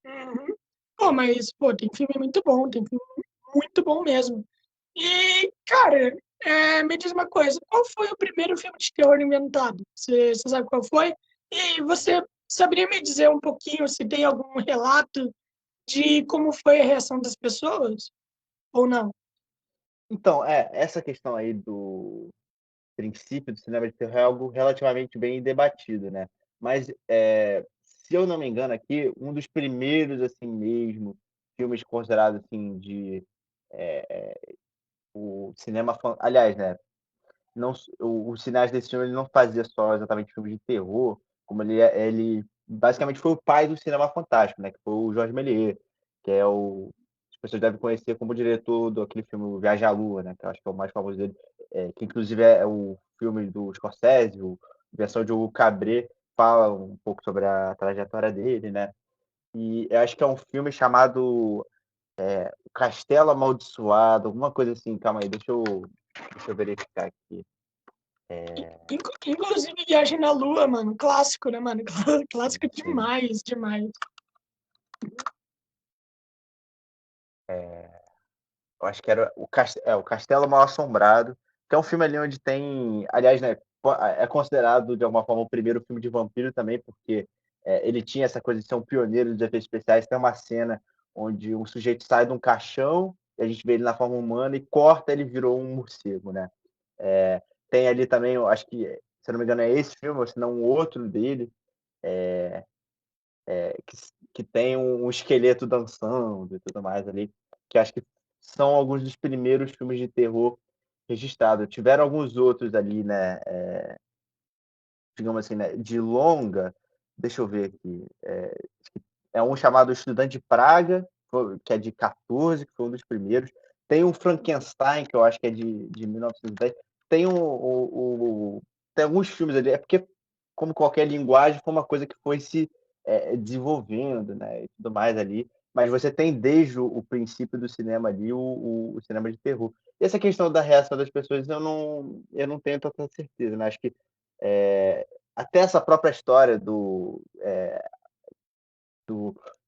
Uhum. Pô, mas, pô, tem filme muito bom, tem filme muito bom mesmo. E, cara, me diz uma coisa, qual foi o primeiro filme de terror inventado? Você sabe qual foi? E você saberia me dizer um pouquinho se tem algum relato de como foi a reação das pessoas? Ou não? Então, essa questão aí do princípio do cinema de terror é algo relativamente bem debatido, né. Mas, se eu não me engano aqui, um dos primeiros, assim mesmo, filmes considerados, assim, de, o cinema fan aliás, né, não o cineasta desse filme ele não fazia só exatamente filmes de terror, como ele basicamente foi o pai do cinema fantástico, né, que foi o Georges Méliès, que é o as pessoas devem conhecer como diretor do aquele filme Viagem à Lua, né, que eu acho que é o mais famoso dele, que inclusive é o filme do Scorsese, versão de Hugo Cabret, fala um pouco sobre a trajetória dele, né. E eu acho que é um filme chamado, O Castelo Amaldiçoado, alguma coisa assim, calma aí, deixa eu verificar aqui. Inclusive Viagem na Lua, mano, clássico, né, mano? Sim, Clássico sim. demais, demais. Eu acho que era o Castelo Mal Assombrado, que é um filme ali onde tem, aliás, né, é considerado de alguma forma o primeiro filme de vampiro também, porque ele tinha essa coisa de ser um pioneiro de efeitos especiais. Tem uma cena onde um sujeito sai de um caixão e a gente vê ele na forma humana e corta, ele virou um morcego, né? É, tem ali também, eu acho que, se eu não me engano, é esse filme, ou se não um outro dele, que tem um esqueleto dançando e tudo mais ali, que acho que são alguns dos primeiros filmes de terror registrados. Tiveram alguns outros ali, né, digamos assim, né, de longa, deixa eu ver aqui, é um chamado Estudante de Praga, que é de 14, que foi um dos primeiros. Tem um Frankenstein, que eu acho que é de 1910. Tem, tem alguns filmes ali, é porque, como qualquer linguagem, foi uma coisa que foi se desenvolvendo, né, e tudo mais ali. Mas você tem desde o princípio do cinema ali o cinema de terror. E essa questão da reação das pessoas eu não tenho tanta certeza, né? Acho que até essa própria história do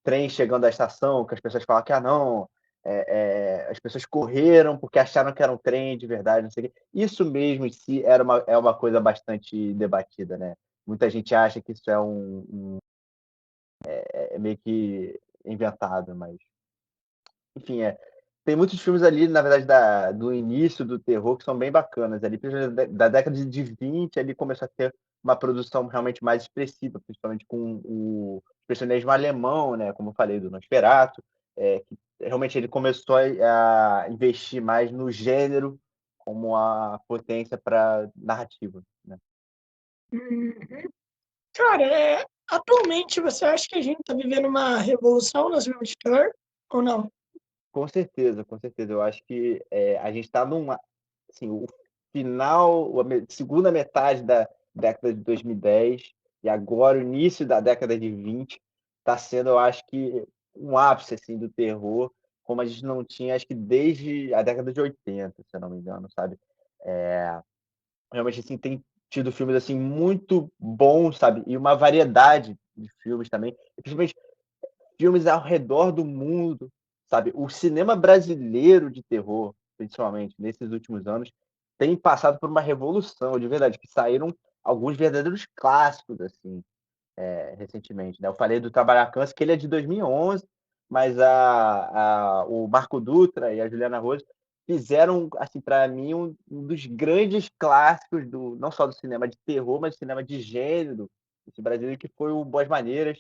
trem chegando à estação, que as pessoas falam que, não, as pessoas correram porque acharam que era um trem de verdade, não sei o quê. Isso mesmo em si é uma coisa bastante debatida, né? Muita gente acha que isso é meio que inventado, mas enfim, tem muitos filmes ali, na verdade, do início do terror que são bem bacanas. Ali, principalmente da década de 20, ali começou a ter uma produção realmente mais expressiva, principalmente com o expressionismo alemão, né? Como eu falei, do Nosferatu, que realmente ele começou a investir mais no gênero como a potência para narrativa, né? Uhum. Cara, atualmente você acha que a gente tá vivendo uma revolução nos filmes de terror? Ou não? Com certeza, com certeza. Eu acho que a gente está numa. Assim, o final, segunda metade da década de 2010 e agora o início da década de 20 está sendo, eu acho que, um ápice assim, do terror, como a gente não tinha, acho que desde a década de 80, se eu não me engano, sabe? Realmente, assim, tem tido filmes assim muito bons, sabe? E uma variedade de filmes também, principalmente filmes ao redor do mundo, sabe? O cinema brasileiro de terror, principalmente nesses últimos anos, tem passado por uma revolução, de verdade, que saíram alguns verdadeiros clássicos, assim, recentemente, né? Eu falei do Trabalhar que ele é de 2011, mas o Marco Dutra e a Juliana Rose fizeram, assim, para mim, um dos grandes clássicos não só do cinema de terror, mas do cinema de gênero, esse brasileiro, que foi o Boas Maneiras,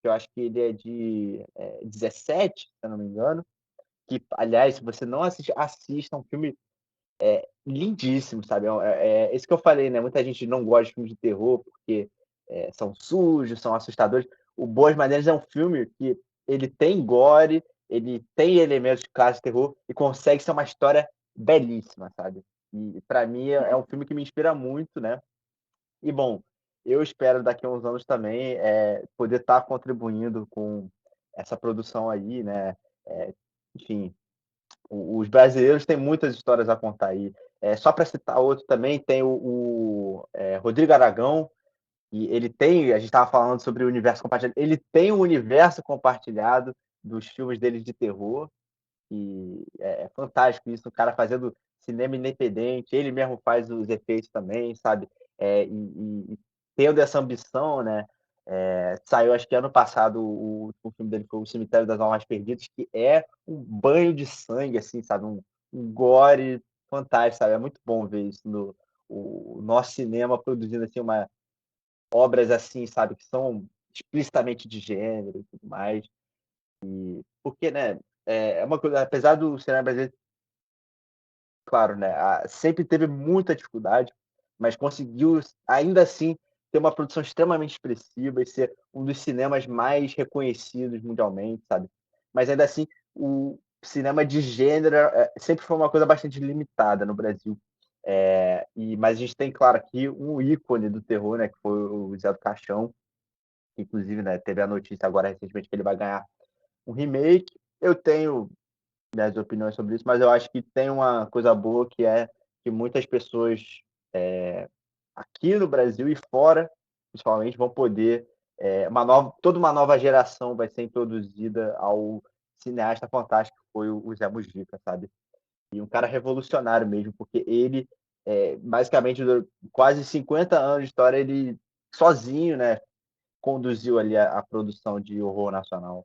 que eu acho que ele é de 17, se eu não me engano, que, aliás, se você não assiste, assista, é um filme lindíssimo, sabe? É isso que eu falei, né? Muita gente não gosta de filmes de terror porque são sujos, são assustadores. O Boas Maneiras é um filme que ele tem gore, ele tem elementos de classe de terror e consegue ser uma história belíssima, sabe? E para mim é um filme que me inspira muito, né? E bom, eu espero daqui a uns anos também poder estar contribuindo com essa produção aí, né? Enfim, os brasileiros têm muitas histórias a contar aí. Só para citar outro também, tem o Rodrigo Aragão, e ele tem, a gente estava falando sobre o universo compartilhado, ele tem um universo compartilhado dos filmes dele de terror, e é fantástico isso, o cara fazendo cinema independente, ele mesmo faz os efeitos também, sabe? E tendo essa ambição, né? Saiu, acho que ano passado, o último filme dele foi O Cemitério das Almas Perdidas, que é um banho de sangue, assim, sabe? Um gore fantástico, sabe? É muito bom ver isso o nosso cinema produzindo assim obras assim, sabe? Que são explicitamente de gênero e tudo mais. Porque, né? É uma coisa, apesar do cinema brasileiro claro, né, sempre teve muita dificuldade, mas conseguiu ainda assim ter uma produção extremamente expressiva e ser um dos cinemas mais reconhecidos mundialmente, sabe. Mas ainda assim, o cinema de gênero, sempre foi uma coisa bastante limitada no Brasil. Mas a gente tem, claro, aqui um ícone do terror, né, que foi o Zé do Caixão, que inclusive, né, teve a notícia agora recentemente que ele vai ganhar um remake. Eu tenho minhas opiniões sobre isso, mas eu acho que tem uma coisa boa que é que muitas pessoas, eh, aqui no Brasil e fora, principalmente, vão poder, toda uma nova geração vai ser introduzida ao cineasta fantástico que foi o Zé Mujica, sabe. E um cara revolucionário mesmo, porque ele, basicamente, quase 50 anos de história, ele sozinho, né, conduziu ali a produção de horror nacional.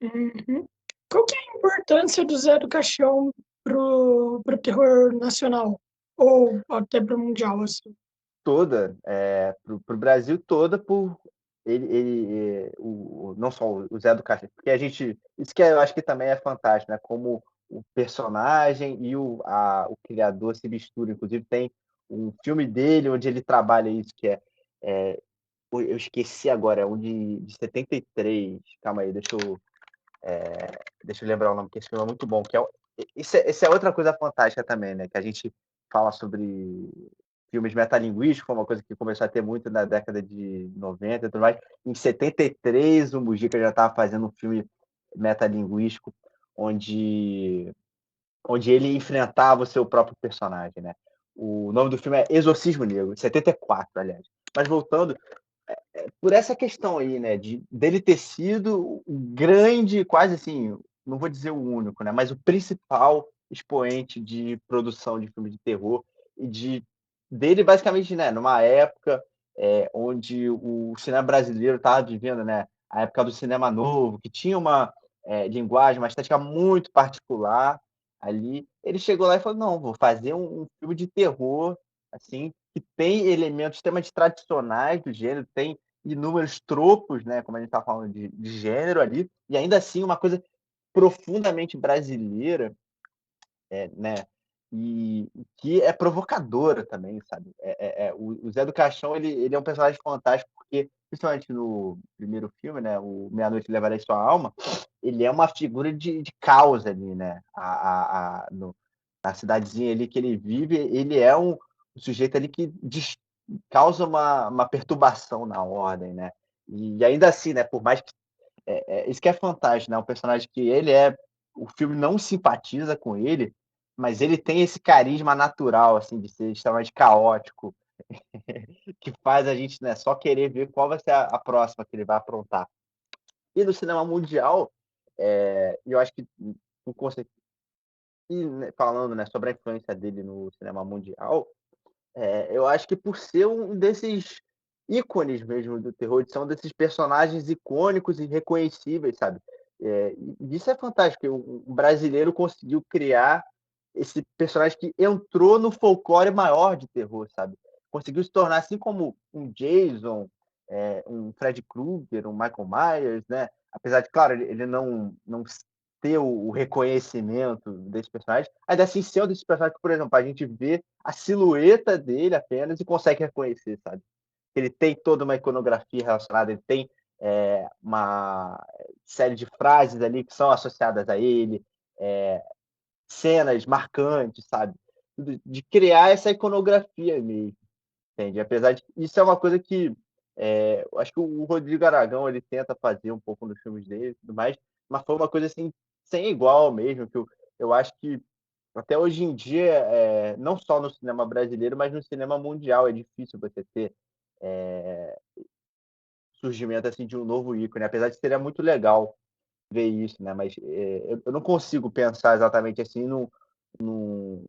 Uhum. Qual que é a importância do Zé do Caixão pro terror nacional? Ou até pro mundial, assim? Toda, para o Brasil toda, por não só o Zé do Caixão, porque a gente isso que eu acho que também é fantástico, né, como o personagem e o criador se misturam, inclusive tem um filme dele onde ele trabalha isso que é eu esqueci agora, é um de 73, calma aí, deixa eu lembrar o nome, que esse filme é muito bom, que é o isso é outra coisa fantástica também, né, que a gente fala sobre filmes metalinguísticos, foi uma coisa que começou a ter muito na década de 90 e tudo mais. Em 73, o Mujica já estava fazendo um filme metalinguístico, onde onde ele enfrentava o seu próprio personagem, né. O nome do filme é Exorcismo Negro, 74, aliás. Mas voltando, por essa questão aí, né, dele ter sido o grande, quase assim, não vou dizer o único, né, mas o principal expoente de produção de filme de terror e dele basicamente, né, numa época onde o cinema brasileiro estava vivendo, né, a época do cinema novo, que tinha uma linguagem, uma estética muito particular ali. Ele chegou lá e falou: não, vou fazer um filme de terror assim que tem elementos extremamente tradicionais do gênero, tem inúmeros tropos, né, como a gente está falando de gênero ali, e ainda assim uma coisa profundamente brasileira, né, e que é provocadora também, sabe. O Zé do Caixão, ele é um personagem fantástico, porque, principalmente no primeiro filme, né, o Meia-Noite Levarei Sua Alma, ele é uma figura de caos ali, né, na cidadezinha ali que ele vive, ele é um sujeito ali que causa uma perturbação na ordem, né. E ainda assim, né, por mais que isso que é fantástico, né, um personagem que o filme não simpatiza com ele, mas ele tem esse carisma natural, assim, de ser extremamente caótico, que faz a gente, né, só querer ver qual vai ser a próxima que ele vai aprontar. E no cinema mundial, eu acho que por conse e, né, falando, né, sobre a influência dele no cinema mundial, eu acho que por ser um desses ícones mesmo do terror, de ser um desses personagens icônicos e reconhecíveis, sabe. E isso é fantástico, que o brasileiro conseguiu criar esse personagem que entrou no folclore maior de terror, sabe. Conseguiu se tornar, assim como um Jason, um Fred Krueger, um Michael Myers, né, apesar de, claro, ele não ter o reconhecimento desse personagem, ainda assim ser um desses personagens que, por exemplo, a gente vê a silhueta dele apenas e consegue reconhecer, sabe. Ele tem toda uma iconografia relacionada, ele tem, uma série de frases ali que são associadas a ele, eh, cenas marcantes, sabe. De criar essa iconografia mesmo, entende. Apesar de isso é uma coisa que, eu acho que o Rodrigo Aragão ele tenta fazer um pouco nos filmes dele e tudo mais, mas foi uma coisa, assim, sem igual mesmo, que eu acho que até hoje em dia, não só no cinema brasileiro, mas no cinema mundial, é difícil você ter, eh, surgimento, assim, de um novo ícone, apesar de seria muito legal ver isso, né, mas, eu não consigo pensar exatamente, assim, num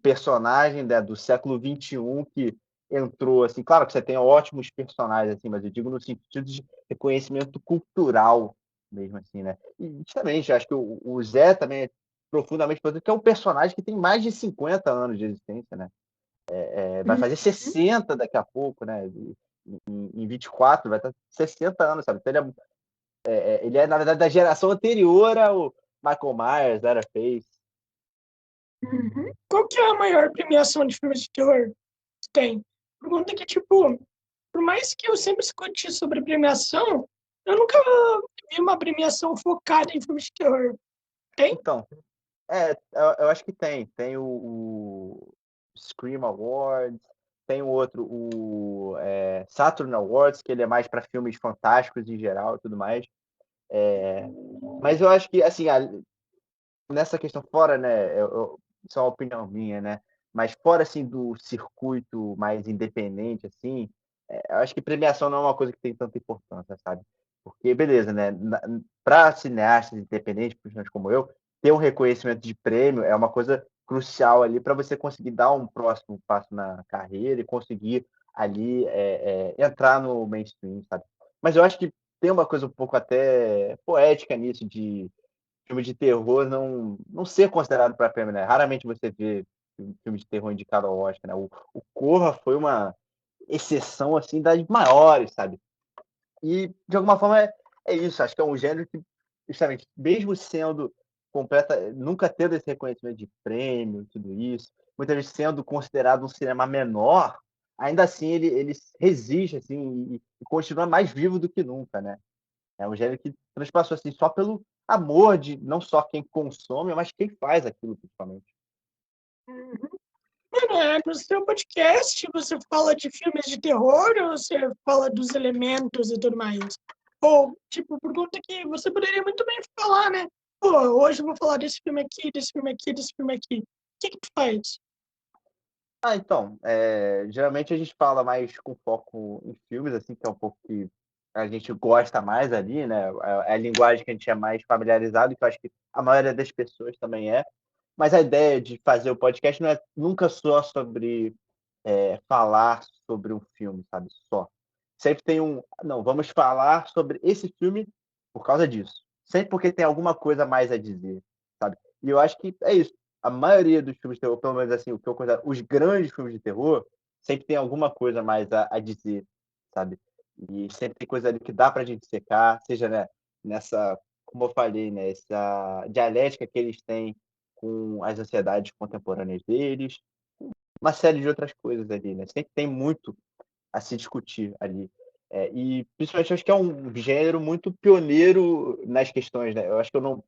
personagem, né, do século XXI que entrou, assim, claro que você tem ótimos personagens, assim, mas eu digo no sentido de reconhecimento cultural mesmo, assim, né. E justamente, acho que o Zé também é profundamente importante, porque é um personagem que tem mais de 50 anos de existência, né. Vai fazer Uhum. 60 daqui a pouco, né, em 24 vai estar 60 anos, sabe. Então ele é, na verdade, da geração anterior ao Michael Myers, Leatherface. Uhum. Qual que é a maior premiação de filmes de terror que tem? Pergunta que, tipo, por mais que eu sempre escute sobre premiação, eu nunca vi uma premiação focada em filmes de terror. Tem? Então, eu acho que tem. Tem o Scream Awards, tem o outro, Saturn Awards, que ele é mais para filmes fantásticos em geral e tudo mais. Mas eu acho que, assim, nessa questão fora, né, isso é uma opinião minha, né, mas fora, assim, do circuito mais independente, assim, eu acho que premiação não é uma coisa que tem tanta importância, sabe. Porque beleza, né, pra cineastas independentes, principalmente como eu, ter um reconhecimento de prêmio é uma coisa crucial ali para você conseguir dar um próximo passo na carreira e conseguir ali, entrar no mainstream, sabe. Mas eu acho que tem uma coisa um pouco até poética nisso de filme de terror não ser considerado para prêmio, né. Raramente você vê filme de terror indicado ao Oscar, né. O Corra foi uma exceção, assim, das maiores, sabe. E, de alguma forma, é isso, acho que é um gênero que, justamente, mesmo sendo nunca tendo esse reconhecimento de prêmio e tudo isso, muitas vezes sendo considerado um cinema menor, ainda assim ele resiste, assim, e continua mais vivo do que nunca, né. É um gênero que transpassou, assim, só pelo amor de não só quem consome, mas quem faz aquilo, principalmente. Uhum. Mano, no seu podcast você fala de filmes de terror ou você fala dos elementos e tudo mais? Ou, tipo, pergunta que você poderia muito bem falar, né? Pô, hoje eu vou falar desse filme aqui, desse filme aqui, desse filme aqui. O que que tu faz? Então, geralmente a gente fala mais com foco em filmes, assim, que é um pouco que a gente gosta mais ali, né, é a linguagem que a gente é mais familiarizado, que eu acho que a maioria das pessoas também é. Mas a ideia de fazer o podcast não é nunca só sobre falar sobre um filme, sabe, só. Sempre tem "Não, vamos falar sobre esse filme por causa disso". Sempre porque tem alguma coisa a mais a dizer, sabe. E eu acho que é isso, a maioria dos filmes de terror, pelo menos, assim, o que eu considero os grandes filmes de terror, sempre tem alguma coisa a mais a dizer, sabe. E sempre tem coisa ali que dá pra gente secar, seja, né, nessa, como eu falei, né, essa dialética que eles têm com as ansiedades contemporâneas deles, uma série de outras coisas ali, né, sempre tem muito a se discutir ali. E principalmente eu acho que é um gênero muito pioneiro nas questões, né, eu acho que eu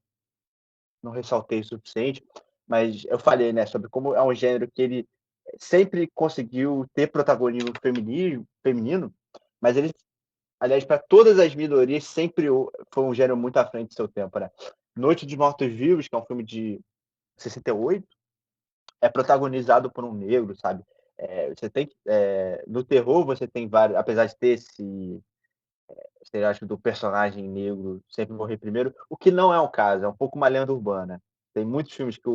não ressaltei o suficiente, mas eu falei, né, sobre como é um gênero que ele sempre conseguiu ter protagonismo feminino, mas ele, aliás, para todas as minorias sempre foi um gênero muito à frente do seu tempo, né. Noite dos Mortos-Vivos, que é um filme de 68, é protagonizado por um negro, sabe. Você tem no terror você tem vários, apesar de ter esse estereótipo do personagem negro sempre morrer primeiro, o que não é o caso, é um pouco uma lenda urbana. Tem muitos filmes que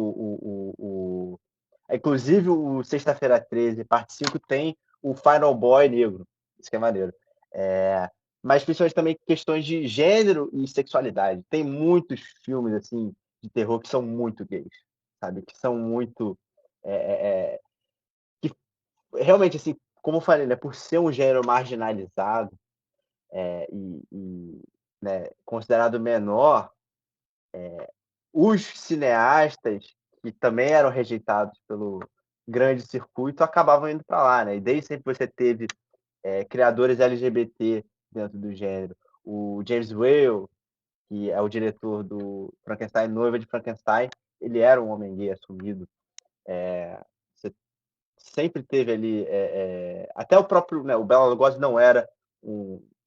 inclusive o Sexta-feira 13, parte 5 tem o Final Boy negro, isso que é maneiro. Mas principalmente também questões de gênero e sexualidade. Tem muitos filmes, assim, de terror que são muito gays, sabe, que são muito, eh eh que realmente, assim, como eu falei, né, por ser um gênero marginalizado, né, considerado menor, os cineastas que também eram rejeitados pelo grande circuito acabavam indo para lá, né, e desde sempre você teve, criadores LGBT dentro do gênero. O James Whale, que é o diretor do Frankenstein, Noiva de Frankenstein, ele era um homem gay assumido. Você sempre teve ali, até o próprio, né, o Bela Lugosi não era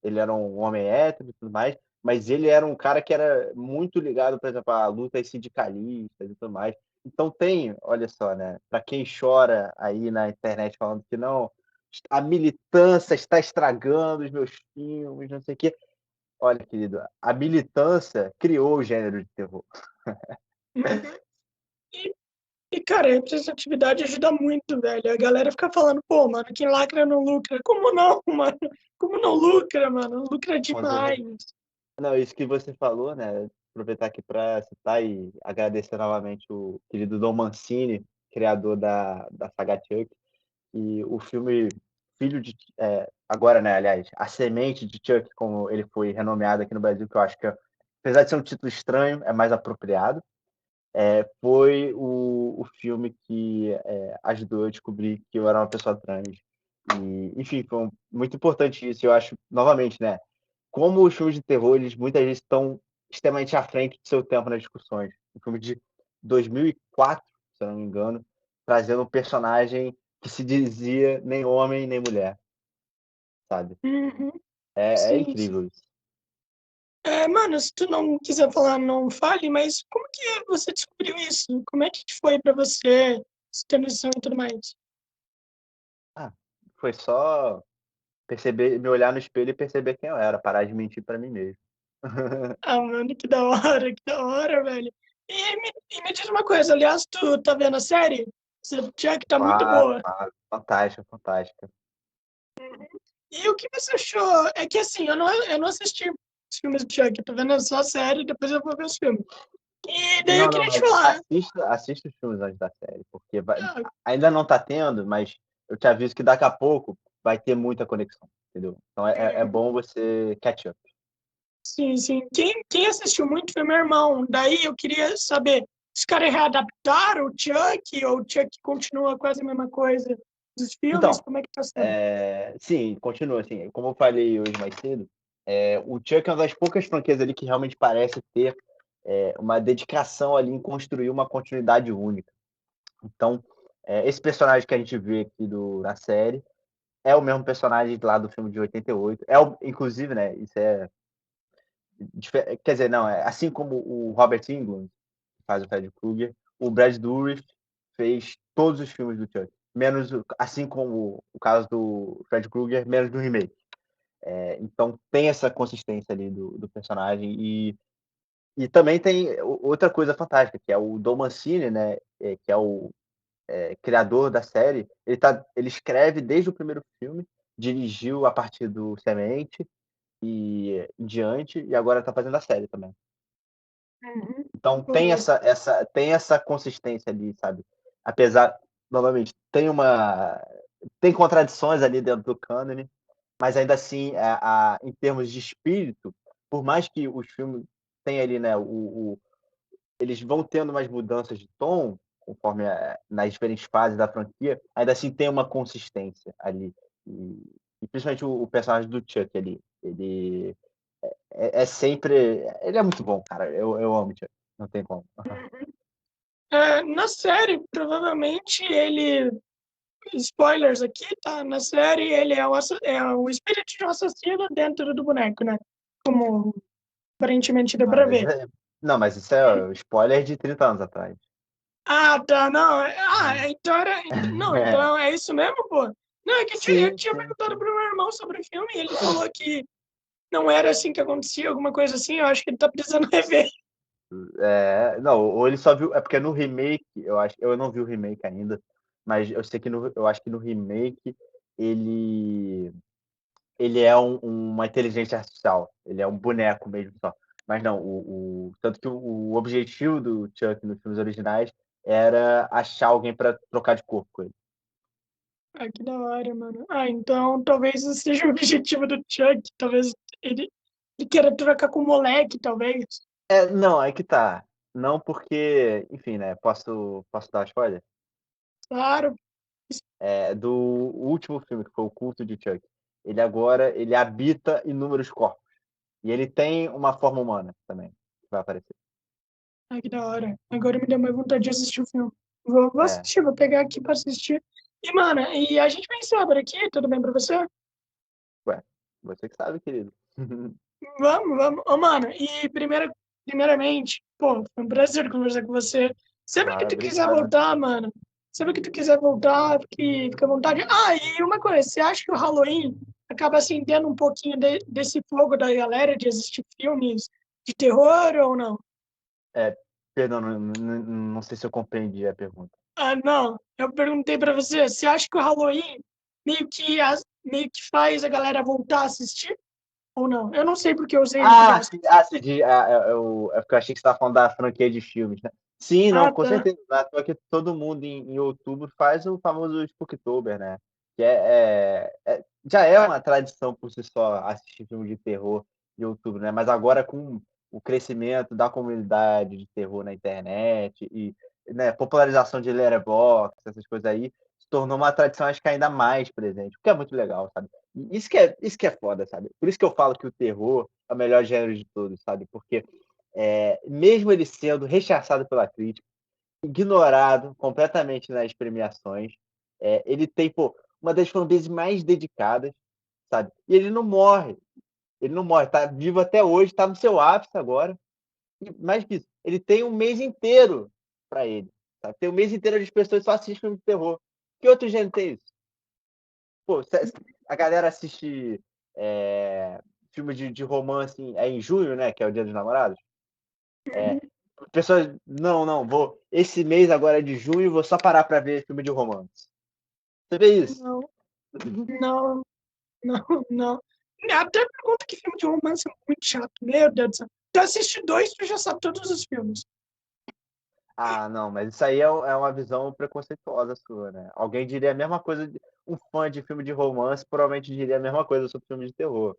ele era um homem hétero e tudo mais, mas ele era um cara que era muito ligado, por exemplo, a lutas sindicalistas e tudo mais. Então tem, olha só, né, para quem chora aí na internet falando que não, a militância está estragando os meus filmes, não sei o quê. Olha, querido, a militância criou o gênero de terror. Uhum. E, cara, a representatividade ajuda muito, velho. A galera fica falando, pô, mano, quem lacra não lucra. Como não, mano? Como não lucra, mano? Lucra Com certeza. demais. Não, isso que você falou, né, aproveitar aqui para citar e agradecer novamente o querido Don Mancini, criador da saga Chuck, e o filme Filho de agora, né, aliás, A Semente de Chuck, como ele foi renomeado aqui no Brasil, que eu acho que apesar de ser um título estranho, é mais apropriado. Foi o filme que ajudou eu a descobrir que eu era uma pessoa trans. E, enfim, foi muito importante isso. Eu acho, novamente, né? Como os filmes de terror, eles muitas vezes estão extremamente à frente do seu tempo nas discussões. Um filme de 2004, se eu não me engano, trazendo um personagem que se dizia nem homem nem mulher, sabe? Uhum. É Sim, sim. incrível isso. Mano, se tu não quiser falar, não fale, mas como que você descobriu isso? Como é que foi pra você, essa transição e tudo mais? Ah, foi só perceber, me olhar no espelho e perceber quem eu era, parar de mentir pra mim mesmo. Ah, mano, que da hora, velho. E me diz uma coisa, aliás, tu tá vendo a série? Essa Chuck tá muito Claro, boa. claro. Fantástica, fantástica. E o que você achou? É que assim, eu não assisti os filmes do Chuck, eu tô vendo só a série, depois eu vou ver os filmes. E daí eu Não, não, queria te mas falar. assista os filmes antes da série, porque Ah, ainda não tá tendo, mas eu te aviso que daqui a pouco vai ter muita conexão, entendeu? Então é bom você catch up. sim, sim. Quem assistiu muito foi meu irmão. Daí eu queria saber, os caras readaptaram o Chuck ou o Chuck continua quase a mesma coisa dos filmes? Então, Como é que tá sendo? sim, continua assim. Como eu falei hoje mais cedo, o Chuck é uma das poucas franquias ali que realmente parece ter uma dedicação ali em construir uma continuidade única. Então, esse personagem que a gente vê aqui na série é o mesmo personagem lá do filme de 88. Inclusive, né? Isso é. Quer dizer, não, assim como o Robert Englund, que faz o Fred Krueger, o Brad Dourif fez todos os filmes do Chuck. Menos, assim como o caso do Fred Krueger, menos do remake. Então tem essa consistência ali do personagem. E também tem outra coisa fantástica, que é o Don Mancini, né? Que é o criador da série. Ele escreve desde o primeiro filme, dirigiu a partir do Semente e em diante, e agora está fazendo a série também. Uhum. Então tem Pô, essa consistência ali, sabe? Apesar, novamente, tem contradições ali dentro do cânone, mas ainda assim, em termos de espírito, por mais que os filmes tenham ali, né, eles vão tendo umas mudanças de tom conforme nas diferentes fases da franquia, ainda assim tem uma consistência ali. E principalmente o personagem do Chuck ali, ele sempre. Ele é muito bom, cara. Eu amo o Chuck. Não tem como. na série, provavelmente ele. Spoilers aqui, tá? Na série, ele é o espírito de um assassino dentro do boneco, né? Como aparentemente deu Não, pra ver. não, mas isso é spoiler de 30 anos atrás. Ah, tá, não. Então era. Não, É. então é isso mesmo, pô? Não, é que eu Sim, tinha sim, perguntado sim. pro meu irmão sobre o filme e ele falou que não era assim que acontecia, alguma coisa assim. Eu acho que ele tá precisando rever. Não, ou ele só viu. É porque no remake, eu não vi o remake ainda, mas eu sei que eu acho que no remake ele ele é uma inteligência artificial, ele é um boneco mesmo só. Mas não, tanto que o objetivo do Chuck nos filmes originais era achar alguém para trocar de corpo com ele. Ah, que da hora, mano. Ah, então talvez esse seja o objetivo do Chuck. Talvez ele queira trocar com o moleque, talvez. Não, aí que tá. Não porque, enfim, né? Posso dar spoiler? Claro. Do último filme, que foi O Culto de Chuck. Ele habita inúmeros corpos. E ele tem uma forma humana também, que vai aparecer. Ah, que da hora. Agora me deu mais vontade de assistir o filme. Vou É, assistir, vou pegar aqui pra assistir. E, mano, e a gente vai encerrar por aqui, tudo bem pra você? ué, você que sabe, querido. Vamos, vamos. Ô, mano, e primeiramente, pô, foi um prazer conversar com você. Sempre que Ah, tu quiser obrigado. voltar, mano, sempre que tu quiser voltar, fica à vontade. Ah, e uma coisa, você acha que o Halloween acaba acendendo um pouquinho desse fogo da galera de assistir filmes de terror ou não? É, perdão, não sei se eu compreendi a pergunta. Ah, não. Eu perguntei pra você, você acha que o Halloween meio que faz a galera voltar a assistir ou não? Eu não sei porque eu usei entre Ah, sim, aspas. é porque eu achei que você estava falando da franquia de filmes, né? Sim, não, Ah, com tá. certeza. Não é à toa que todo mundo em outubro faz o famoso Spooktober, né? Que já é uma tradição por si só assistir filme de terror em outubro, né? Mas agora com o crescimento da comunidade de terror na internet e né, popularização de Letterboxd, essas coisas aí, se tornou uma tradição, acho que ainda mais presente, o que é muito legal, sabe? E isso que é foda, sabe? Por isso que eu falo que o terror é o melhor gênero de todos, sabe? Porque mesmo ele sendo rechaçado pela crítica, ignorado completamente nas premiações, ele tem, pô, uma das fanbases mais dedicadas, sabe? E ele não morre, tá vivo até hoje, tá no seu ápice agora, e mais que isso, ele tem um mês inteiro para ele, sabe? Tem um mês inteiro de pessoas que só assistem filme de terror. Que outro gênero tem isso? Pô, a galera assiste filme de romance em junho, né? Que é o Dia dos Namorados. Uhum. Pessoas, não, vou. Esse mês agora de junho, vou só parar para ver filme de romance. Você vê isso? Não, não, não, não. Até por conta que filme de romance é muito chato. Meu Deus do céu. Tu assiste dois, tu já sabe todos os filmes. Ah, não, mas isso aí é uma visão preconceituosa sua, né? Alguém diria a mesma coisa, um fã de filme de romance provavelmente diria a mesma coisa sobre filme de terror.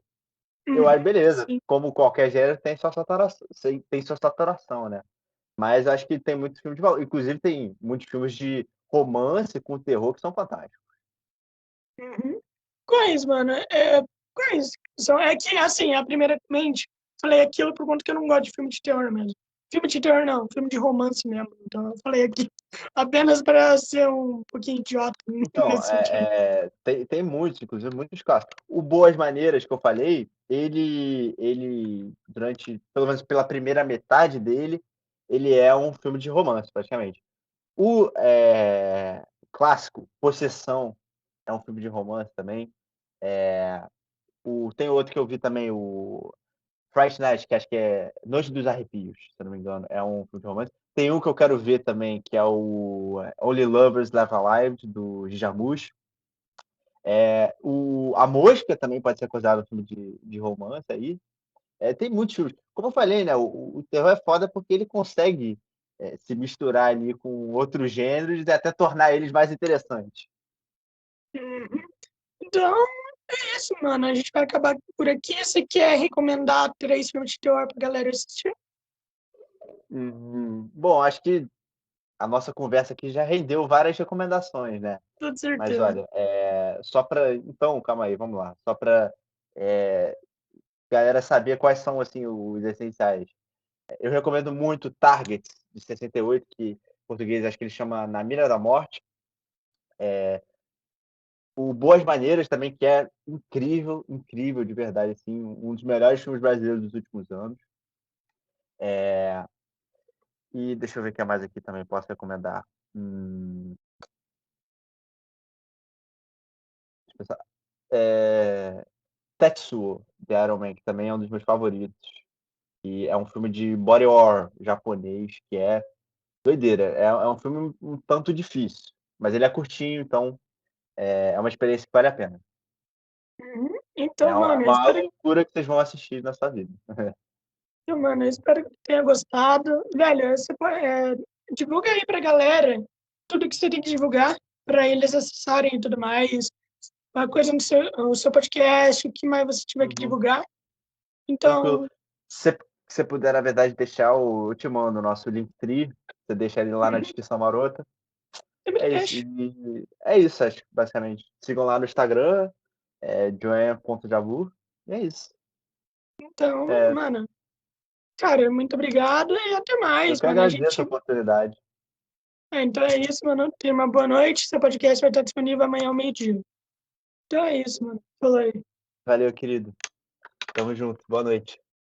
Eu Uhum, acho, beleza, sim. como qualquer gênero tem sua saturação, né? Mas acho que tem muitos filmes de valor. Inclusive, tem muitos filmes de romance com terror que são fantásticos. Uhum. Quais, mano? Quais? É que, assim, primeiramente, falei aquilo por conta que eu não gosto de filme de terror mesmo. Filme de terror não, filme de romance mesmo. Então eu falei aqui apenas para ser um pouquinho idiota Então, nesse sentido. tem muitos, inclusive muitos clássicos. O Boas Maneiras que eu falei, ele durante, pelo menos pela primeira metade dele, ele é um filme de romance, praticamente. O clássico, Possessão, é um filme de romance também. Tem outro que eu vi também, o Fright Night, que acho que é Noite dos Arrepios, se eu não me engano, é um filme de romance. Tem um que eu quero ver também, que é o Only Lovers Left Alive, do Jarmusch. A Mosca também pode ser considerado um filme de romance aí. Tem muitos filmes. Como eu falei, né? O terror é foda porque ele consegue se misturar ali com outros gêneros e até tornar eles mais interessantes. Uhum. Então, é isso, mano. A gente vai acabar por aqui. Você quer recomendar 3 filmes de terror pra galera assistir? Bom, acho que a nossa conversa aqui já rendeu várias recomendações, né? Com Mas certeza. olha, só para. Então, calma aí, vamos lá. Só para galera saber quais são assim, os essenciais. Eu recomendo muito Target, de 68, que em português acho que ele chama Na Mira da Morte. O Boas Maneiras também, que é incrível, incrível de verdade, assim, um dos melhores filmes brasileiros dos últimos anos. E deixa eu ver o que mais aqui também posso recomendar. Deixa eu pensar. Tetsuo, de Iron Man, que também é um dos meus favoritos. E é um filme de body horror japonês, que é doideira. É um filme um tanto difícil, mas ele é curtinho, então é uma experiência que vale a pena. Uhum. É Então, a mano, maior loucura que vocês vão assistir na sua vida. eu espero que tenha gostado. Velho, divulga aí pra galera tudo que você tem que divulgar para eles acessarem e tudo mais. Uma coisa no seu podcast, o que mais você tiver que Uhum. divulgar. Tranquilo. Então, Se você puder, na verdade, deixar eu te mando o nosso Linktree, você deixa ele lá na uhum, descrição marota. sempre É isso. deixa. É isso, acho, basicamente. Sigam lá no Instagram, joanne.javu. E é isso. Então, É, mano, cara, muito obrigado e até eu mais, que mano. agradeço a oportunidade. Então é isso, mano. Tenha uma boa noite. Seu podcast vai estar disponível amanhã ao meio-dia. Então é isso, mano. Falou aí. Valeu, querido. Tamo junto. Boa noite.